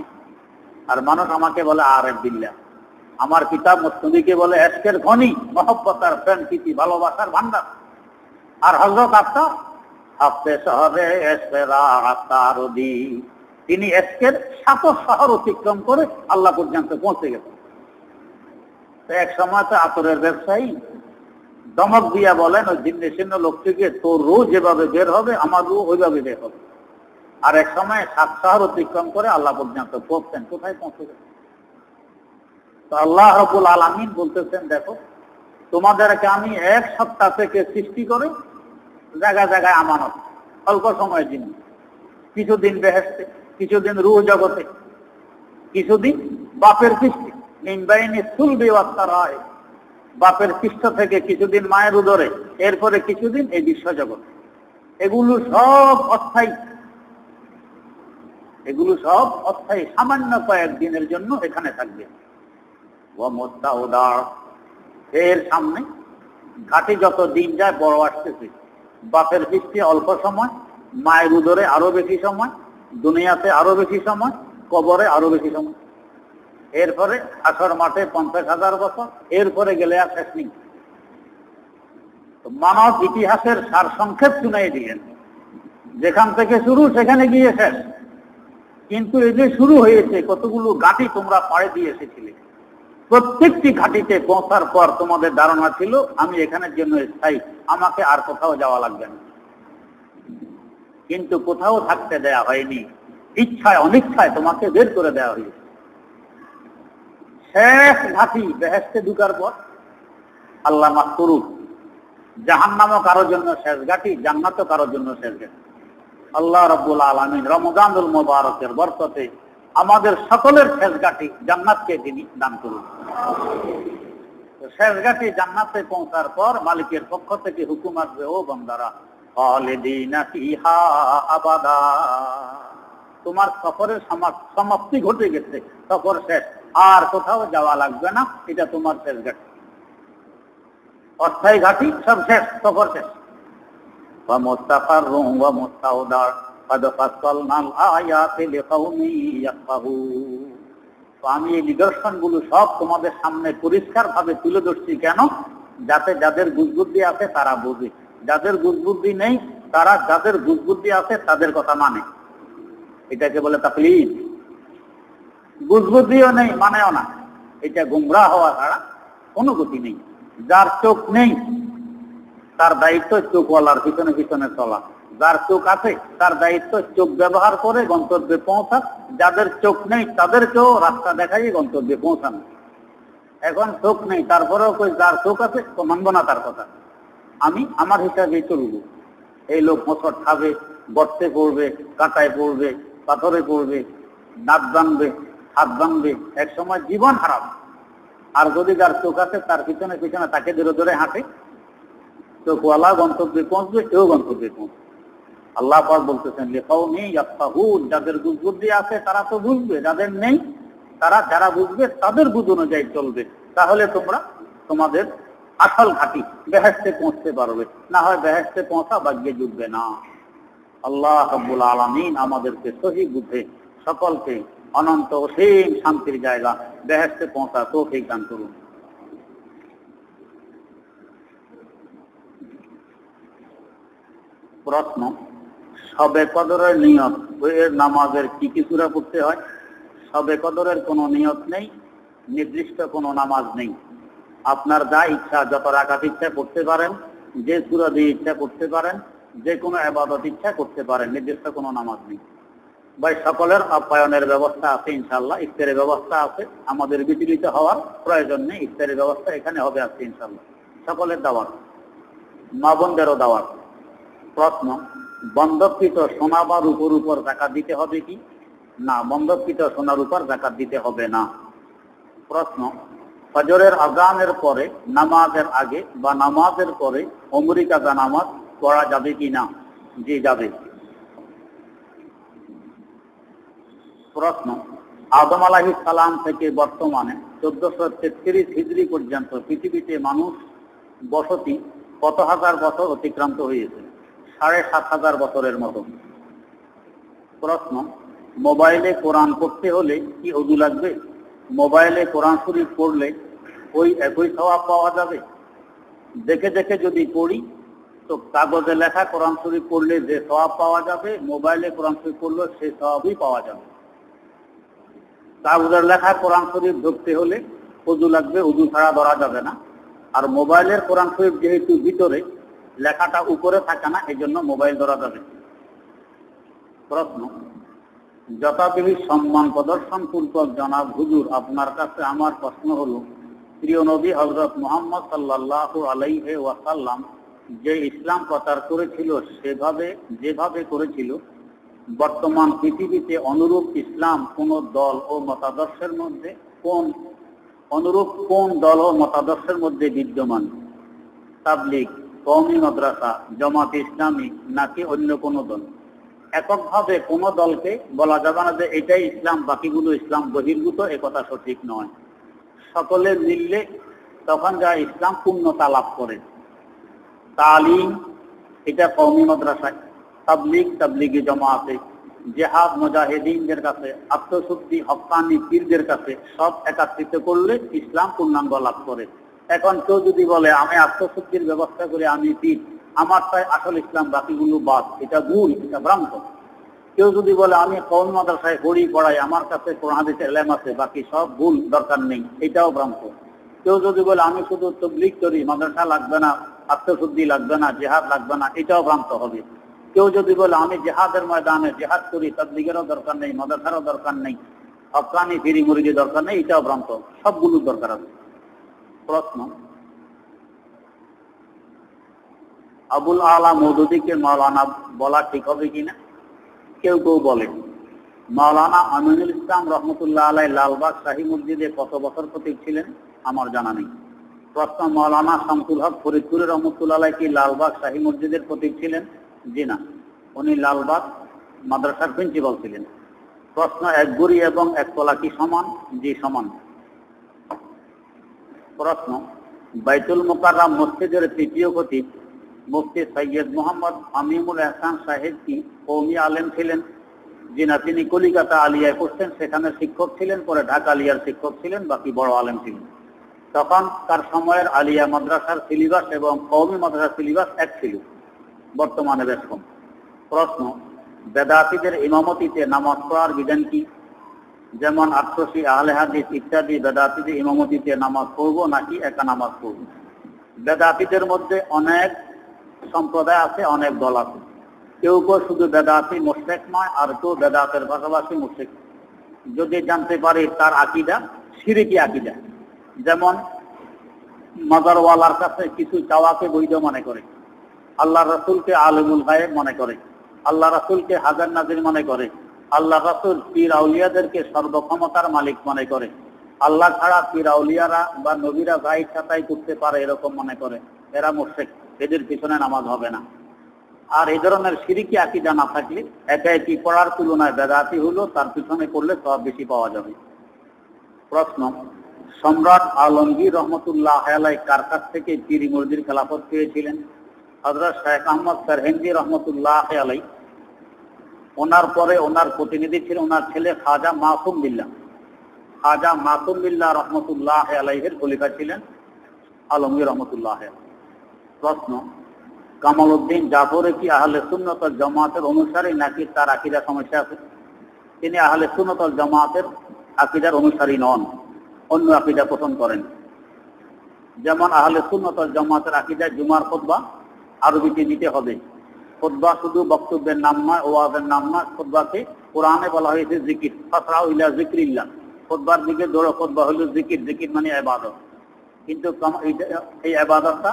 আর মানুষ আমাকে বলে আরিফ বিল্লাহ। আমার কিতাব মুস্তফিকে বলে ইশকের খনি, মহব্বত আর প্রেম প্রীতি ভালোবাসার ভান্ডার। আর হযরত আত্মা হাফতে শহরে এসরাত তারদীপ, তিনি ইশকের 7 শহর অতিক্রম করে আল্লাহ পর্যন্ত পৌঁছে গেছেন। তো এক সময় তো আতরের ব্যবসায়ী দমক দিয়া বলেন ওই জিন্নে শীর্ণ লোকটিকে, তোর রূহ যেভাবে বের হবে আমার রূহ ওইভাবে বের হবে। আর এক সময় 7 শহর অতিক্রম করে আল্লাহ পর্যন্ত পৌঁছতেন। কোথায় পৌঁছে গেছেন? তো আল্লাহ রাব্বুল আলামিন বলতেছেন, দেখো তোমাদেরকে আমি 1 সপ্তাহ থেকে সৃষ্টি করে জায়গায় জায়গায় আমানত, অল্প সময়ের জন্য। কিছুদিন বেহেশতে, কিছুদিন রূহ জগতে, কিছুদিন বাপের পৃষ্ঠে, মিনবাইনি সুলবি ওয়াত তারায়ে, বাপের পৃষ্ঠ থেকে কিছুদিন মায়ের উদরে, এরপরে কিছুদিন এই বিশ্ব জগতে। এগুলো সব অস্থায়ী, এগুলো সব অস্থায়ী, সামান্য কয়েকদিনের জন্য এখানে থাকবে। ও মুস্তাউদা, এর সামনে ঘাটি যত দিন যায় বড় আসতেছে। বাপের পৃষ্ঠে অল্প সময়, মায়ের উদরে আরো বেশি সময়, দুনিয়াতে আরো বেশি সময়, কবরে আরো বেশি সময়। এরপরে হাসর মাঠে 50,000 বছর, এরপরে গেলে আর শেষ নেই। মানব ইতিহাসের সার সংক্ষেপ শুনাই দিলেন, যেখান থেকে শুরু সেখানে গিয়ে শেষ। কিন্তু এই যে শুরু হয়েছে, কতগুলো ঘাটি তোমরা পাড়ে দিয়ে এসেছিলে, প্রত্যেকটি ঘাটিতে পৌঁছার পর তোমাদের ধারণা ছিল আমি এখানের জন্য স্থায়ী, আমাকে আর কোথাও যাওয়া লাগবে না। কিন্তু কোথাও থাকতে দেয়া হয়নি, ইচ্ছায় অনিচ্ছায় তোমাকে বের করে দেওয়া হয়েছে। শেষ ঘাটি বেহেশতে ঢুকার পর আল্লাহ মাফ করুক, জাহান্নামও কারোর জন্য শেষ ঘাটি, জান্নাতও কারোর জন্য শেষ ঘাটি। আল্লাহ রাব্বুল আলামিন রমজানুল মুবারকের বরকতে আমাদের সকলের শেষ ঘাটি জান্নাতকে তিনি দান করুন। শেষ ঘাটি জান্নাতে পৌঁছার পর মালিকের পক্ষ থেকে হুকুম আসবে, ও বান্দারা খালিদিনা ফিহা আবাদা, তোমার সফরের সমাপ্তি ঘটে গেছে, সফর শেষ, আর কোথাও যাওয়া লাগবে না, এটা তোমার শেষ ঘাটি। অস্থায়ী ঘাটি সব শেষ, সফর শেষ। ওয়া মুস্তাকাররুন ওয়া মুস্তাউদার قد فصلنا الآيات لقوم يفقهون। তো আমি এই নিদর্শনগুলো সব তোমাদের সামনে পরিষ্কার ভাবে তুলে ধরছি কেন? যাতে যাদের বুঝবুদ্ধি আছে তারা বুঝে, যাদের বুঝবুদ্ধি নেই তারা যাদের বুঝবুদ্ধি আছে তাদের কথা মানে। এটাকে বলে তাকলীদ। বুঝবুদ্ধিও নেই মানেও না, এটা গুমরাহ হওয়া ছাড়া কোনো গতি নেই। যার চোখ নেই তার দায়িত্ব চোখওয়ালার পিছনে পিছনে চলা, যার চোখ আছে তার দায়িত্ব চোখ ব্যবহার করে গন্তব্যে পৌঁছা, যাদের চোখ নেই তাদেরকেও রাস্তা দেখাই গন্তব্যে পৌঁছানো। এখন চোখ নেই তারপরেও কই যার চোখ আছে তো মানব না তার কথা, আমি আমার হিসাবে চলব। এই লোক মোচড় খাবে, গর্তে পড়বে, কাঁটায় পড়বে, পাথরে পড়বে, দাঁত ভাঙবে, হাত ভাঙবে, এক সময় জীবন হারাবে। আর যদি যার চোখ আছে তার পিছনে পিছনে তাকে ধরে ধরে হাঁটে, চোখওয়ালা গন্তব্যে পৌঁছবে, কেউ গন্তব্যে পৌঁছবে। আল্লাহ পাক বলতেছেন লিকাউমি ইয়াফকাহুন, যাদের বুদ্ধি আছে তারা তো বুঝবে, যাদের নেই তারা যারা বুঝবে তাদের বুঝ অনুযায়ী চলবে। তাহলে তোমরা তোমাদের আসল ঘাঁটি বেহেশতে পৌঁছতে পারবে, না হয় বেহেশতে পৌঁছা ভাগ্যে জুটবে না। আল্লাহ রাব্বুল আলামিন আমাদেরকে সহি বুঝে সকলকে অনন্ত অসীম শান্তির জায়গা বেহেশতে পৌঁছা তৌফিক দান করুন। প্রশ্ন, শবে কদরের নিয়ত এর নামাজের কি কি সূরা পড়তে হয়? শবে কদরের কোনো নিয়ত নেই, নির্দিষ্ট কোনো নামাজ নেই। আপনার যা ইচ্ছা, যত রাকাত ইচ্ছা করতে পারেন, যে সূরা দিয়ে ইচ্ছা করতে পারেন, যে কোনো ইবাদত ইচ্ছা করতে পারেন, নির্দিষ্ট কোনো নামাজ নেই। ভাই সকলের আপ্যায়নের ব্যবস্থা আছে ইনশাআল্লাহ, ইফতারের ব্যবস্থা আছে, আমাদের বিচলিত হওয়ার প্রয়োজন নেই। ইফতারের ব্যবস্থা এখানে হবে আজকে ইনশাআল্লাহ। সকলের দাওয়াত, মা বোনদেরও দাওয়াত। প্রশ্ন, বন্ধককৃত সোনা বা রূপোর উপর যাকাত দিতে হবে কি? না, বন্ধককৃত সোনার উপর যাকাত দিতে হবে না। প্রশ্ন, ফজরের আযানের পরে নামাজের আগে বা নামাজের পরে উমরি কাজা নামাজ পড়া যাবে কি না? জি যাবে। প্রশ্ন, আদম আলাইহিস সালাম থেকে বর্তমানে 1433 হিজরি পর্যন্ত পৃথিবীতে মানুষ বসতি কত হাজার বছর অতিক্রান্ত হয়েছে? 7,500 বছরের মতো। প্রশ্ন, মোবাইলে কোরআন পড়তে হলে কি ওযু লাগবে? মোবাইলে কোরআন শরীফ পড়লে ওই একই সওয়াব পাওয়া যাবে? দেখে দেখে যদি পড়ি তো কাগজে লেখা কোরআন শরীফ পড়লে যে সওয়াব পাওয়া যাবে, মোবাইলে কোরআন শরীফ পড়লে সেই সওয়াবই পাওয়া যাবে। কাগজের লেখা কোরআন শরীফ ধরতে হলে ওযু লাগবে, ওযু ছাড়া ধরা যাবে না। আর মোবাইলের কোরআন শরীফ যেহেতু ভিতরে, লেখাটা উপরে থাকে না, এই জন্য মোবাইল ধরা যাবে। প্রশ্ন, যথাবিধি সম্মান প্রদর্শন পূর্বক জনাব হুজুর, আপনার কাছে আমার প্রশ্ন হলো, প্রিয় নবী হযরত মুহাম্মদ সাল্লাল্লাহু আলাইহি ওয়াসাল্লাম যে ইসলাম প্রচার করেছিল যেভাবে করেছিল, বর্তমান পৃথিবীতে অনুরূপ ইসলাম কোন দল ও মতাদর্শের মধ্যে বিদ্যমান? তাবলীগ, কওমি মাদ্রাসা, জামাত ইসলামী নাকি অন্য কোনো দল? এককভাবে কোনো দলকে বলা যাবে না যে এটাই ইসলাম, বাকিগুলো ইসলাম বহির্ভূত, একথা সঠিক নয়। সকলে মিললে তখন যা ইসলাম পূর্ণতা লাভ করে। তালিম, এটা কওমি মাদ্রাসায়, তাবলীগি জামাতে, জিহাদ মুজাহিদিনদের কাছে, আত্মশুদ্ধি হক্কানি পীরদের কাছে, সব একত্রিত করলে ইসলাম পূর্ণাঙ্গ লাভ করে। এখন কেউ যদি বলে আমি আত্মশুদ্ধির ব্যবস্থা করে আমি পীর, আমার তাই আসল ইসলাম, বাকিগুলো বাদ, এটা ভুল, এটা ভ্রান্ত। কেউ যদি বলে আমি কওমি মাদ্রাসায় পড়াই, আমার কাছে কোরআন হাদিসের ইলম আছে, বাকি সব ভুল, দরকার নেই, এটাও ভ্রান্ত। কেউ যদি বলে আমি শুধু তাবলীগ করি, মাদ্রাসা লাগবে না, আত্মশুদ্ধি লাগবে না, জিহাদ লাগবে না, এটাও ভ্রান্ত হবে। কেউ যদি বলে আমি জিহাদের ময়দানে জিহাদ করি, তাবলীগেরও দরকার নেই, মাদ্রাসারও দরকার নেই, হক্কানি পীরি মুরিদি দরকার নেই, এটাও ভ্রান্ত, সবগুলো দরকার আছে। প্রশ্ন, আবুল আলা মওদুদীকে মাওলানা বলা ঠিক হবে কিনা? কেউ কেউ বলে। মাওলানা আমিনুল ইসলাম রহমতুল্লাহ আলাই লালবাগ শাহী মসজিদে কত বছর প্রতীক ছিলেন? আমার জানা নেই। প্রশ্ন, মাওলানা শামসুল হক ফরিদপুরের রহমতুল্লাহ আলাই কি লালবাগ শাহী মসজিদের প্রতীক ছিলেন? জি না, উনি লালবাগ মাদ্রাসার প্রিন্সিপাল ছিলেন। প্রশ্ন, এক বুড়ি এবং এক তলা কি সমান? জি সমান। প্রশ্ন, বাইতুল মুকাররম মসজিদের তৃতীয় খতিব মুফতি সৈয়দ মোহাম্মদ আমিমুল এহসান সাহেব কি কওমি আলেম ছিলেন? জি না, তিনি কলিকাতা আলিয়ায় পড়তেন, সেখানে শিক্ষক ছিলেন, পরে ঢাকা আলিয়ার শিক্ষক ছিলেন, বাকি বড় আলেম ছিলেন। তখন তার সময়ের আলিয়া মাদ্রাসার সিলেবাস এবং কওমি মাদ্রাসার সিলেবাস এক ছিল, বর্তমানে বেশ কম। প্রশ্ন, বেদাতীদের ইমামতিতে নামাজ পড়ার বিধান কি? যেমন আটরশি, আহলে হাদিস ইত্যাদি বেদাতীদের ইমামতিতে নামাজ পড়ব নাকি একা নামাজ পড়ব। বেদাতীদের মধ্যে অনেক সম্প্রদায় আছে, অনেক দল আছে। কেউ কেউ শুধু বেদাতি মুশরিক নয়, আর কেউ বেদাতের পাশাপাশি মুশরিক। যদি জানতে পারি তার আকীদা শিরকি আকীদা, যেমন মাজারওয়ালার কাছে কিছু চাওয়াকে বৈধ মনে করে, আল্লাহ রাসূলকে আলিমুল গায়ব মনে করে, আল্লাহ রাসূলকে হাজার নাজির মনে করে, আল্লাহ রাসূল পীর আউলিয়াদেরকে সর্বক্ষমতার মালিক মনে করে, আল্লাহ ছাড়া পীর আউলিয়ারা বা নবীরা যা ইচ্ছা তাই করতে পারে এরকম মনে করে। এরা মুশরিক, এদের পিছনে নামাজ হবে না। আর এই ধরনের শিরকি আকীদা না থাকলে একা একই পড়ার তুলনায় বেদাতি হলো তার পিছনে করলে সব বেশি পাওয়া যাবে। প্রশ্ন, সম্রাট আলমগীর রহমতুল্লাহ আলাইহি কার কাছ থেকে পীর মুরশিদের খেলাফত পেয়েছিলেন? হযরত শেখ আহমদ সরহিন্দি রহমতুল্লাহ আলাইহি। ওনার পরে ওনার প্রতিনিধি ছিলেন ওনার ছেলে খাজা মাসুম বিল্লাহ। খাজা মাসুম বিল্লাহ রহমতুল্লাহ আলাইহির খলিফা ছিলেন আলমগীর রহমতুল্লাহ। প্রশ্ন, কামাল উদ্দিন জাফর কি আহলে সুন্নাত ওয়াল জামাতের অনুসারী নাকি তার আকীদা সমস্যা আছে? তিনি আহলে সুন্নাত ওয়াল জামাতের আকীদার অনুসারী নন, অন্য আকীদা পোষণ করেন। যেমন আহলে সুন্নাত ওয়াল জামাতের আকীদা জুমার খুতবা আরবিতে দিতে হবে। খুতবা শুধু বক্তব্যের নাম নয়, ওয়াজের নাম নয়। খুতবাকে কোরআনে বলা হয়েছে জিকির, ফাসরাউ ইলা যিকরিল্লাহ। খুতবার দিকে দৌড়ো, খুতবা হলো জিকির, জিকির মানে ইবাদত। কিন্তু এই ইবাদতটা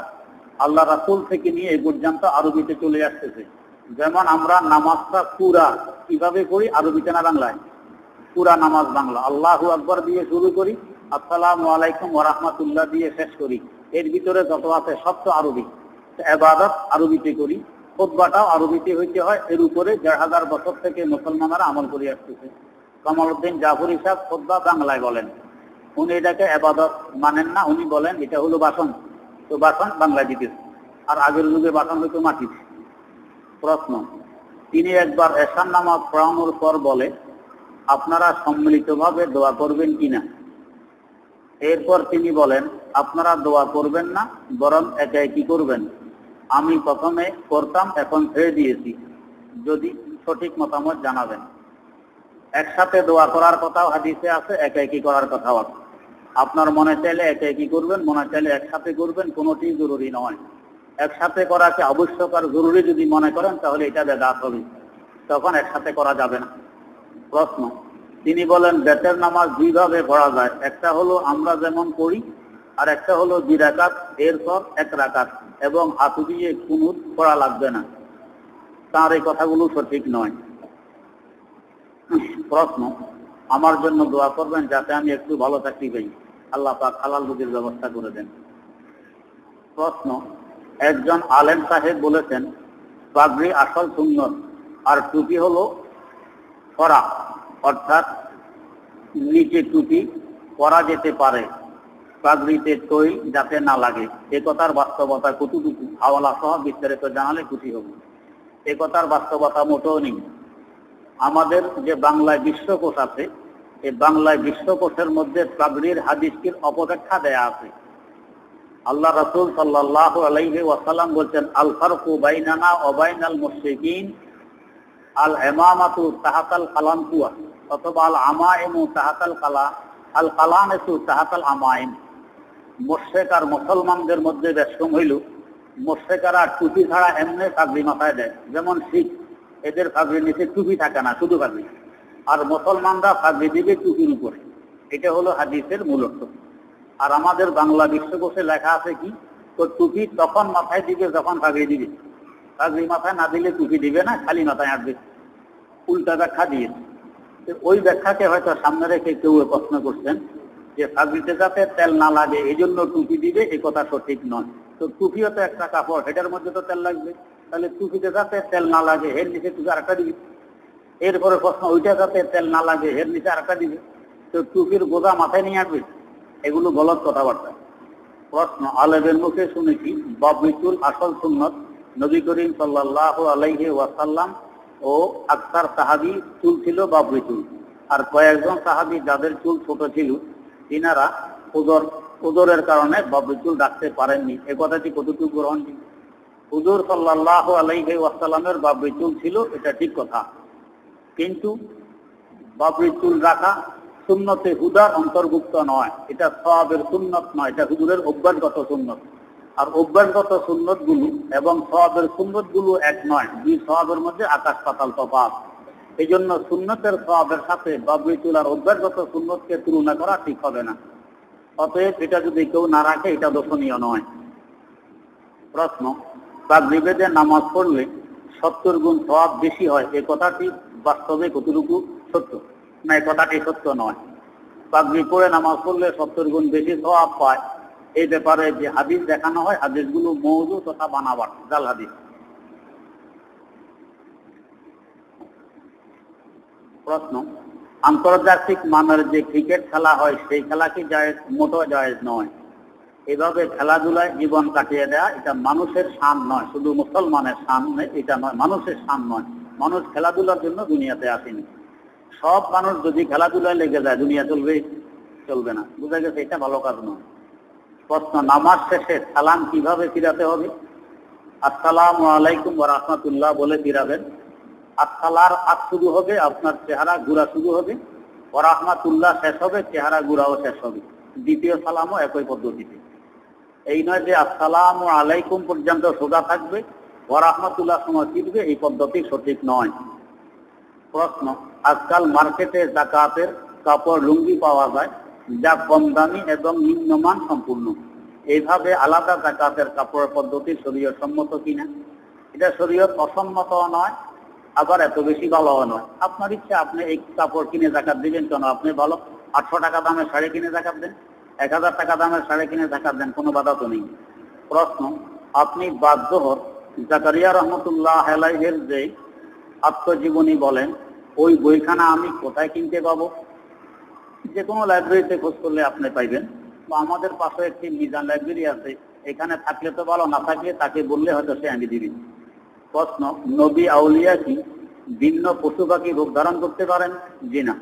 আল্লাহ রাসূল থেকে নিয়ে এই পর্যন্ত আরবিতে চলে আসতেছে। যেমন আমরা নামাজটা পুরা কিভাবে করি, আরবিতে না বাংলায়? পুরা নামাজ বাংলা, আল্লাহু আকবার দিয়ে শুরু করি, আসসালামু আলাইকুম ওয়া রাহমাতুল্লাহ দিয়ে শেষ করি। এর ভিতরে যত আছে সব তো আরবি। ইবাদত আরবিতে করি, খুতবাটাও আরবিতে হইতে হয়। এর উপরে ১,৫০০ বছর থেকে মুসলমানরা আমল করে আসতেছে। কামাল উদ্দিন জাফরি সাহেব খুতবা বাংলায় বলেন, উনি এটাকে ইবাদত মানেন না, উনি বলেন এটা হলো ভাষণ। তো ভাষণ বাংলায় দিতেছে, আর আগের যুগে ভাষণ হইতো মাটিতে। প্রশ্ন, তিনি একবার এশার নামাজ পড়ানোর পর বলে আপনারা সম্মিলিতভাবে দোয়া করবেন কিনা। এরপর তিনি বলেন আপনারা দোয়া করবেন না, বরং একা একই করবেন। আমি প্রথমে করতাম, এখন ছেড়ে দিয়েছি। যদি সঠিক মতামত জানাবেন। একসাথে দোয়া করার কথাও হাদিসে আছে, একা একই করার কথাও আছে। আপনার মনে চাইলে একা একই করবেন, মনে চাইলে একসাথে করবেন, কোনোটি জরুরি নয়। একসাথে করাকে আবশ্যক আর জরুরি যদি মনে করেন তাহলে এটা বেদাত হবে, তখন একসাথে করা যাবে না। প্রশ্ন, তিনি বলেন বেতের নামাজ দুইভাবে পড়া যায়, একটা হলো আমরা যেমন পড়ি, আর একটা হলো ২ রাকাত, এরপর ১ রাকাত, এবং হাত দিয়ে কুনুত পড়া লাগবে না। তার এই কথাগুলো সঠিক নয়। প্রশ্ন, আমার জন্য দোয়া করবেন যাতে আমি একটু ভালো চাকরি পাই, আল্লাহ পাক হালাল রুজির ব্যবস্থা করে দেন। প্রশ্ন, একজন আলেম সাহেব বলেছেন পাগড়ি আসল সুন্নত আর টুপি হলো ফরা, অর্থাৎ নিচে টুপি পরা যেতে পারে, পাগড়িতে তৈল যাতে না লাগে। এ কথার বাস্তবতা কতটুকু হাওয়ালা সহ বিস্তারিত জানালে খুশি হব। এ কথার বাস্তবতা মোটেও নেই। আমাদের যে বাংলায় বিশ্বকোষ আছে, এই বাংলায় বিশ্বকোষের মধ্যে পাগড়ির হাদিসটির অপব্যাখ্যা দেয়া আছে। আল্লাহ রাসূল সাল্লাল্লাহু আলাইহি ওয়াসাল্লাম বলছেন আল ফারকু বাইনানা ওয়া বাইনাল মুশরিকিন আল ইমামাতু তাহাতাল কালামকুয়া, অথবা আল আমাইমু তাহাতাল কালা আল কালামেতু তাহাতাল আমাইম। মুশরিক আর মুসলমানদের মধ্যে ব্যস্তম হইল মুশরিকরা টুপি ছাড়া এমনি পাগড়ি মাথায় দেয়, যেমন শিখ, এদের পাগড়ির নিচে টুপি থাকে না, শুধু পাগড়ি। আর মুসলমানরা পাগড়ি দিবে টুপির উপরে। এটা হলো হাদিসের মূল অর্থ। আর আমাদের বাংলা বিশ্বকোষে লেখা আছে কি, তো টুপি তখন মাথায় দিবে যখন পাগড়ি দিবে, পাগড়ি মাথায় না দিলে টুপি দিবে না, খালি মাথায় আসবে। উল্টা ব্যাখ্যা দিয়েছে। ওই ব্যাখ্যাকে হয়তো সামনে রেখে কেউ প্রশ্ন করছেন যে পাগড়িতে যাতে তেল না লাগে এই জন্য টুপি দিবে, এই কথা সঠিক নয়। তো টুপিও তো একটা কাপড়, এটার মধ্যে তো তেল লাগবে, তাহলে টুপিতে যাতে তেল না লাগে এর নিচে টুপি আরেকটা দিবে। এরপরে প্রশ্ন, ওইটা যাতে তেল না লাগে এর নিচে আরেকটা দিবে, তো টুপির গোজা মাথায় নিয়ে আসবে। এগুলো গলত কথাবার্তা। প্রশ্ন, আলেমের মুখে শুনেছি বাবরি চুল আসল সুন্নত। নবী করিম সাল্লাল্লাহু আলাইহি ওয়াসাল্লাম ও আকসার সাহাবী চুল ছিল বাবরি চুল, আর কয়েকজন সাহাবী যাদের চুল ছোট ছিল তিনারা উযরের কারণে বাবরি চুল রাখতে পারেননি। এ কথাটি কতটুকু গ্রহণযোগ্য? হুজুর সাল্লাল্লাহু আলাইহি ওয়াসাল্লামের বাবরি চুল ছিল, এটা ঠিক কথা, কিন্তু বাবরি চুল রাখা সুন্নতে হুদার অন্তর্ভুক্ত নয়, এটা সওয়াবের সুন্নত নয়, এটা হুজুরের অভ্যাসগত সুন্নত। আর অভ্যাসগত সুন্নতগুলো এবং সওয়াবের সুন্নতগুলো এক নয়, দুই সওয়াবের মধ্যে আকাশ পাতাল তফাৎ। এই জন্য সুন্নতের সওয়াবের সাথে দাবি তোলার অভ্যাসগত সুন্নতকে তুলনা করা ঠিক হবে না। অতএব এটা যদি কেউ না রাখে এটা দোষণীয় নয়। প্রশ্ন, তাকবীরে নামাজ পড়লে 70 গুণ সওয়াব বেশি হয়, এই কথাটি বাস্তবে কতটুকু সত্য? না, এই কথাটি সত্য নয়। তাকবীর পড়ে নামাজ পড়লে 70 গুণ বেশি সওয়াব পায়, এই ব্যাপারে যে হাদিস দেখানো হয় হাদিসগুলো মওযু তথা বানাবাট, জাল হাদিস। প্রশ্ন, আন্তর্জাতিক মানের যে ক্রিকেট খেলা হয় সেই খেলা কি জায়েজ? মোটেও জায়েজ নয়। এভাবে খেলাধুলায় জীবন কাটিয়ে দেয়া এটা মানুষের শান নয়, শুধু মুসলমানের শান এটা নয়, মানুষের শান নয়। মানুষ খেলাধুলার জন্য দুনিয়াতে আসেনি। সব মানুষ যদি খেলাধুলায় লেগে যায় দুনিয়া চলবে? চলবে না। বুঝা গেছে? এটা ভালো কাজ নয়। প্রশ্ন, নামাজ শেষে সালাম কিভাবে ফিরাতে হবে? আসসালামু আলাইকুম ওয়া রাহমাতুল্লাহ বলে ফিরাবেন। আসসালার আগ শুরু হবে, আপনার চেহারা ঘুরা শুরু হবে। ওয়া রাহমাতুল্লাহ শেষ হবে, চেহারা ঘুরাও শেষ হবে। দ্বিতীয় সালামও একই পদ্ধতিতে। এই নয় যে আসসালামু আলাইকুম পর্যন্ত সোজা থাকবে, ওয়া রাহমাতুল্লাহ সময় ফিরবে, এই পদ্ধতি সঠিক নয়। প্রশ্ন, আজকাল মার্কেটে যাকাতের কাপড় লুঙ্গি পাওয়া যায় যা কম দামি এবং নিম্নমান সম্পূর্ণ। এইভাবে আলাদা যাকাতের কাপড়ের পদ্ধতি শরীয়ত সম্মত কিনা? এটা শরীয়ত অসম্মত নয়, আবার এত বেশি ভালোও নয়। আপনার ইচ্ছা, আপনি এই কাপড় কিনে যাকাত দিবেন কেন? আপনি ভালো 800 টাকা দামের শাড়ি কিনে যাকাত দেন, 1000 টাকা দামের শাড়ি কিনে যাকাত দেন, কোনো বাধা তো নেই। প্রশ্ন, আপনি বাদ-জোহর জাকারিয়া রহমতুল্লাহ আলাইহির যে আত্মজীবনী বলেন, ওই বইখানা আমি কোথায় কিনতে পাবো? যে কোনো লাইব্রেরিতে খোঁজ করলে আপনি পাইবেন, বা আমাদের পাশে একটি মিজান লাইব্রেরি আছে, এখানে থাকলে তো ভালো, না থাকলে তাকে বললে হয়তো সে আনি দিবেন। প্রশ্ন, নবী আউলিয়া কি ভিন্ন পশু পাখি রূপ ধারণ করতে পারেন? জি না।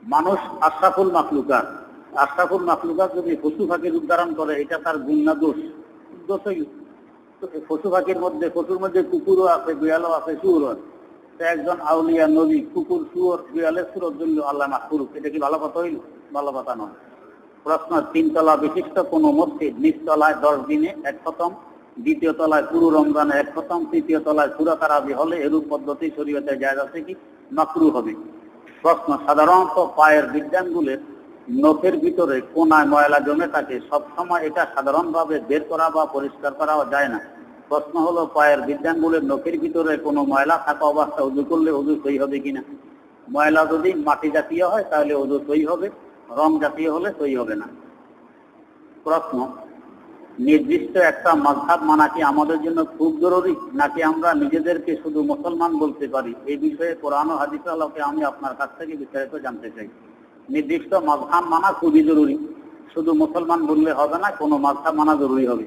মানুষ আশরাফুল মাখলুকাত, আশরাফুল মাখলুকাত যদি পশু পাখি রূপ ধারণ করে এটা তার গুণ না দোষ? দোষই। পশু পাখির মধ্যে, পশুর মধ্যে কুকুরও আছে, বিড়ালও আছে, শুয়োরও আছে। একজন আউলিয়া নবী কুকুর, শুয়োর, বিড়ালের সুরত জন্য আল্লাহ মাফ করুক, এটা কি ভালো কথা হইল? ভালো কথা নয়। প্রশ্ন, 3 তলা বিশিষ্ট কোনো মসজিদ নিচ তলায় 10 দিনে 1 খতম, দ্বিতীয় তলায় পুরো রমজানে 1 খতম, তৃতীয় তলায় সূরা তারাবি হলে এরূপ পদ্ধতি শরীয়তে জায়েজ আছে কি? মাকরুহ হবে। প্রশ্ন, সাধারণত পায়ের বিদ্যাঙ্গুলের নখের ভিতরে কোনায় ময়লা জমে থাকে, সবসময় এটা সাধারণভাবে বের করা বা পরিষ্কার করাও যায় না। প্রশ্ন হলো, পায়ের বিদ্যাঙ্গুলের নখের ভিতরে কোনো ময়লা থাকা অবস্থা ওযু করলে ওযু সহি হবে কিনা? ময়লা যদি মাটি জাতীয় হয় তাহলে ওযু সহি হবে, রং জাতীয় হলে সহি হবে না। প্রশ্ন, নির্দিষ্ট একটা মাযহাব মানা কি আমাদের জন্য খুব জরুরি, নাকি আমরা নিজেদেরকে শুধু মুসলমান বলতে পারি? এই বিষয়ে কোরআন ও হাদিসের আলোকে আমি আপনার কাছ থেকে বিস্তারিত জানতে চাই। নির্দিষ্ট মাযহাব মানা খুবই জরুরি, শুধু মুসলমান বললে হবে না, কোনো মাযহাব মানা জরুরি হবে।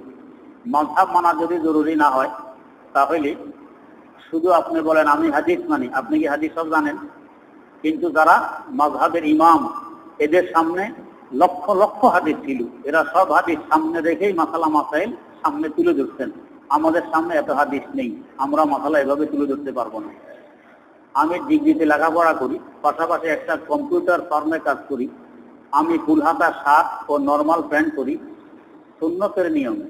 মাযহাব মানা যদি জরুরি না হয় তাহলে শুধু আপনি বলেন আমি হাদিস মানি, আপনি কি হাদিস সব জানেন? কিন্তু যারা মাযহাবের ইমাম, এদের সামনে লক্ষ লক্ষ হাদিস ছিল, এরা সব হাদিস সামনে রেখেই মাসালা মাসাইল সামনে তুলে ধরছেন। আমাদের সামনে এত হাদিস নেই, আমরা মাসালা এভাবে তুলে ধরতে পারবো না। আমি ডিগ্রিতে লেখাপড়া করি, পাশাপাশি একটা কম্পিউটার ফার্মে কাজ করি। আমি ফুল হাতা শার্ট ও নর্মাল প্যান্ট করি সুন্নতের নিয়মে।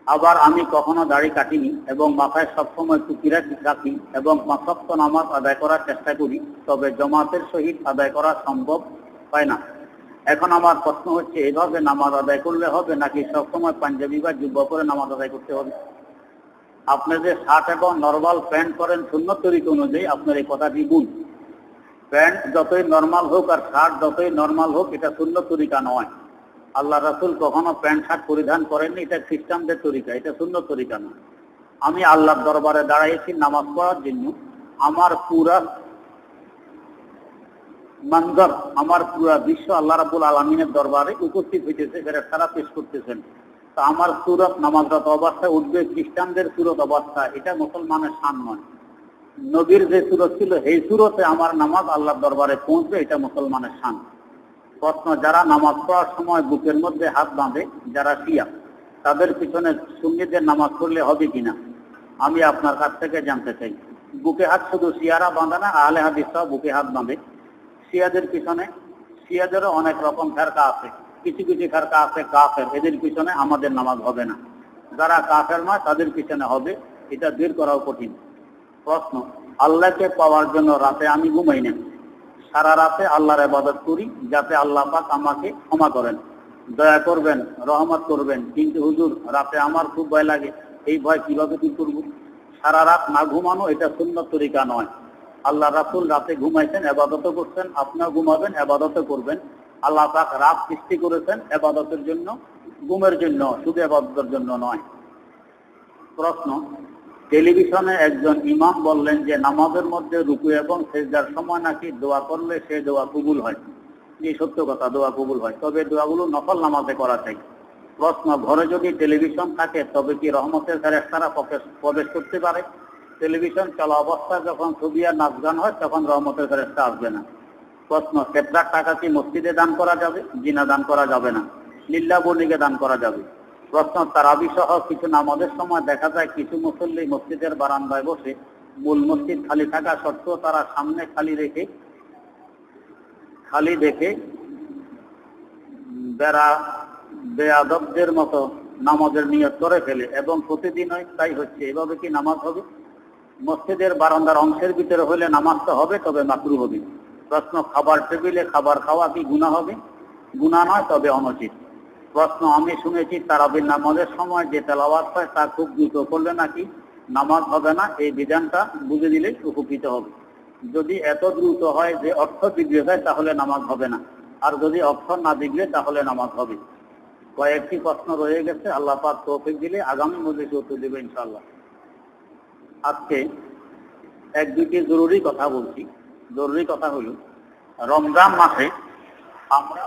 আবার আমি কখনো দাড়ি কাটিনি এবং মাথায় সবসময় টুপি রাখি এবং 5 ওয়াক্ত নামাজ আদায় করার চেষ্টা করি, তবে জামাতের সহিত আদায় করা সম্ভব হয় না। এখন আমার প্রশ্ন হচ্ছে, এভাবে নামাজ আদায় করলে হবে নাকি সবসময় পাঞ্জাবি বা জুব্বা পরে নামাজ আদায় করতে হবে? আপনি যে শার্ট এবং নর্মাল প্যান্ট করেন সুন্নত তরিকা অনুযায়ী, আপনার এই কথাটি ভুল। প্যান্ট যতই নর্মাল হোক আর শার্ট যতই নর্মাল হোক, এটা সুন্নত তরিকা নয়। আল্লাহ রাসূল কখনো প্যান্ট শার্ট পরিধান করেননি, এটা খ্রিস্টানদের তরিকা, এটা সুন্নত তরিকা নয়। আমি আল্লাহর দরবারে দাঁড়াইছি নামাজ পড়ার জন্য, আমার পুরা মঞ্জর, আমার পুরা বিশ্ব আল্লাহ রাব্বুল আলামিনের দরবারে উপস্থিত হইতেছে, ফেরেশতারা পেশ করতেছেন। তো আমার সুরত নামাজরত অবস্থায় উঠবে খ্রিস্টানদের সুরত অবস্থা, এটা মুসলমানের শান নয়। নবীর যে সুরত ছিল এই সুরতে আমার নামাজ আল্লাহর দরবারে পৌঁছবে, এটা মুসলমানের শান। প্রশ্ন, যারা নামাজ পড়ার সময় বুকের মধ্যে হাত বাঁধে, যারা শিয়া, তাদের পিছনে সুন্নিদের নামাজ পড়লে হবে কিনা? আমি আপনার কাছ থেকে জানতে চাই। বুকে হাত শুধু শিয়ারা বাঁধে না, আহলে হাদিসরাও বুকে হাত বাঁধে। শিয়াদের পিছনে, শিয়াদেরও অনেক রকম ফেরকা আছে, কিছু কিছু ফেরকা আছে কাফের, এদের পিছনে আমাদের নামাজ হবে না। যারা কাফের নয় তাদের পিছনে হবে, এটা বের করাও কঠিন। প্রশ্ন, আল্লাহকে পাওয়ার জন্য রাতে আমি ঘুমাই না, সারা রাতে আল্লাহর ইবাদত করি যাতে আল্লাহ পাক আমাকে ক্ষমা করেন, দয়া করবেন, রহমত করবেন, কিন্তু হুজুর রাতে আমার খুব ভয় লাগে, এই ভয় কিভাবে কি করব? সারা রাত না ঘুমানো এটা সুন্নত তরিকা নয়। আল্লাহ রাসূল রাতে ঘুমাইছেন, ইবাদত করছেন, আপনিও ঘুমাবেন, ইবাদত করবেন। আল্লাহ পাক রাত সৃষ্টি করেছেন ইবাদতের জন্য, ঘুমের জন্য, শুধু ইবাদতের জন্য নয়। প্রশ্ন, টেলিভিশনে একজন ইমাম বললেন যে নামাজের মধ্যে রুকু এবং সিজদার সময় নাকি দোয়া করলে সে দোয়া কবুল হয়। এই সত্য কথা, দোয়া কবুল হয়, তবে দোয়াগুলো নফল নামাজে করা চাই। প্রশ্ন, ঘরে যদি টেলিভিশন থাকে তবে কি রহমতের ফেরেশতারা প্রবেশ করতে পারে? টেলিভিশন চলা অবস্থায় যখন ছবি আর নাচ গান হয় তখন রহমতের ফেরেশতা আসবে না। প্রশ্ন, ফেতরার টাকা কি মসজিদে দান করা যাবে? জিনা দান করা যাবে না, লিল্লাহ বর্ণিকে দান করা যাবে। প্রশ্ন, তারাবি সহ কিছু নামাজের সময় দেখা যায় কিছু মুসল্লি মসজিদের বারান্দায় বসে মূল মসজিদ খালি থাকা সত্ত্বেও তারা সামনে খালি দেখে বেয়াদবদের মতো নামাজের নিয়ত করে ফেলে এবং প্রতিদিনই তাই হচ্ছে, এভাবে কি নামাজ হবে? মসজিদের বারান্দার অংশের ভিতরে হলে নামাজ তো হবে, তবে মাকরুহ হবে। প্রশ্ন, খাবার টেবিলে খাবার খাওয়া কি গুনাহ হবে? গুনাহ নয়, তবে অনুচিত। প্রশ্ন, আমি শুনেছি তারাবির নামাজের সময় যে তেলাওয়াত হয় তা খুব দ্রুত করলে নাকি নামাজ হবে না, এই বিধানটা বুঝে দিলে উপকৃত হবে। যদি এত দ্রুত হয় যে অর্থ বিগড়ে যায় তাহলে নামাজ হবে না, আর যদি অর্থ না বিগড়ে তাহলে নামাজ হবে। কয়েকটি প্রশ্ন রয়ে গেছে, আল্লাহ পাক তৌফিক দিলে আগামী মজলিসে উত্তর দেবে ইনশাআল্লাহ। আজকে এক দুইটি জরুরি কথা বলছি। জরুরি কথা হলো, রমজান মাসে আমরা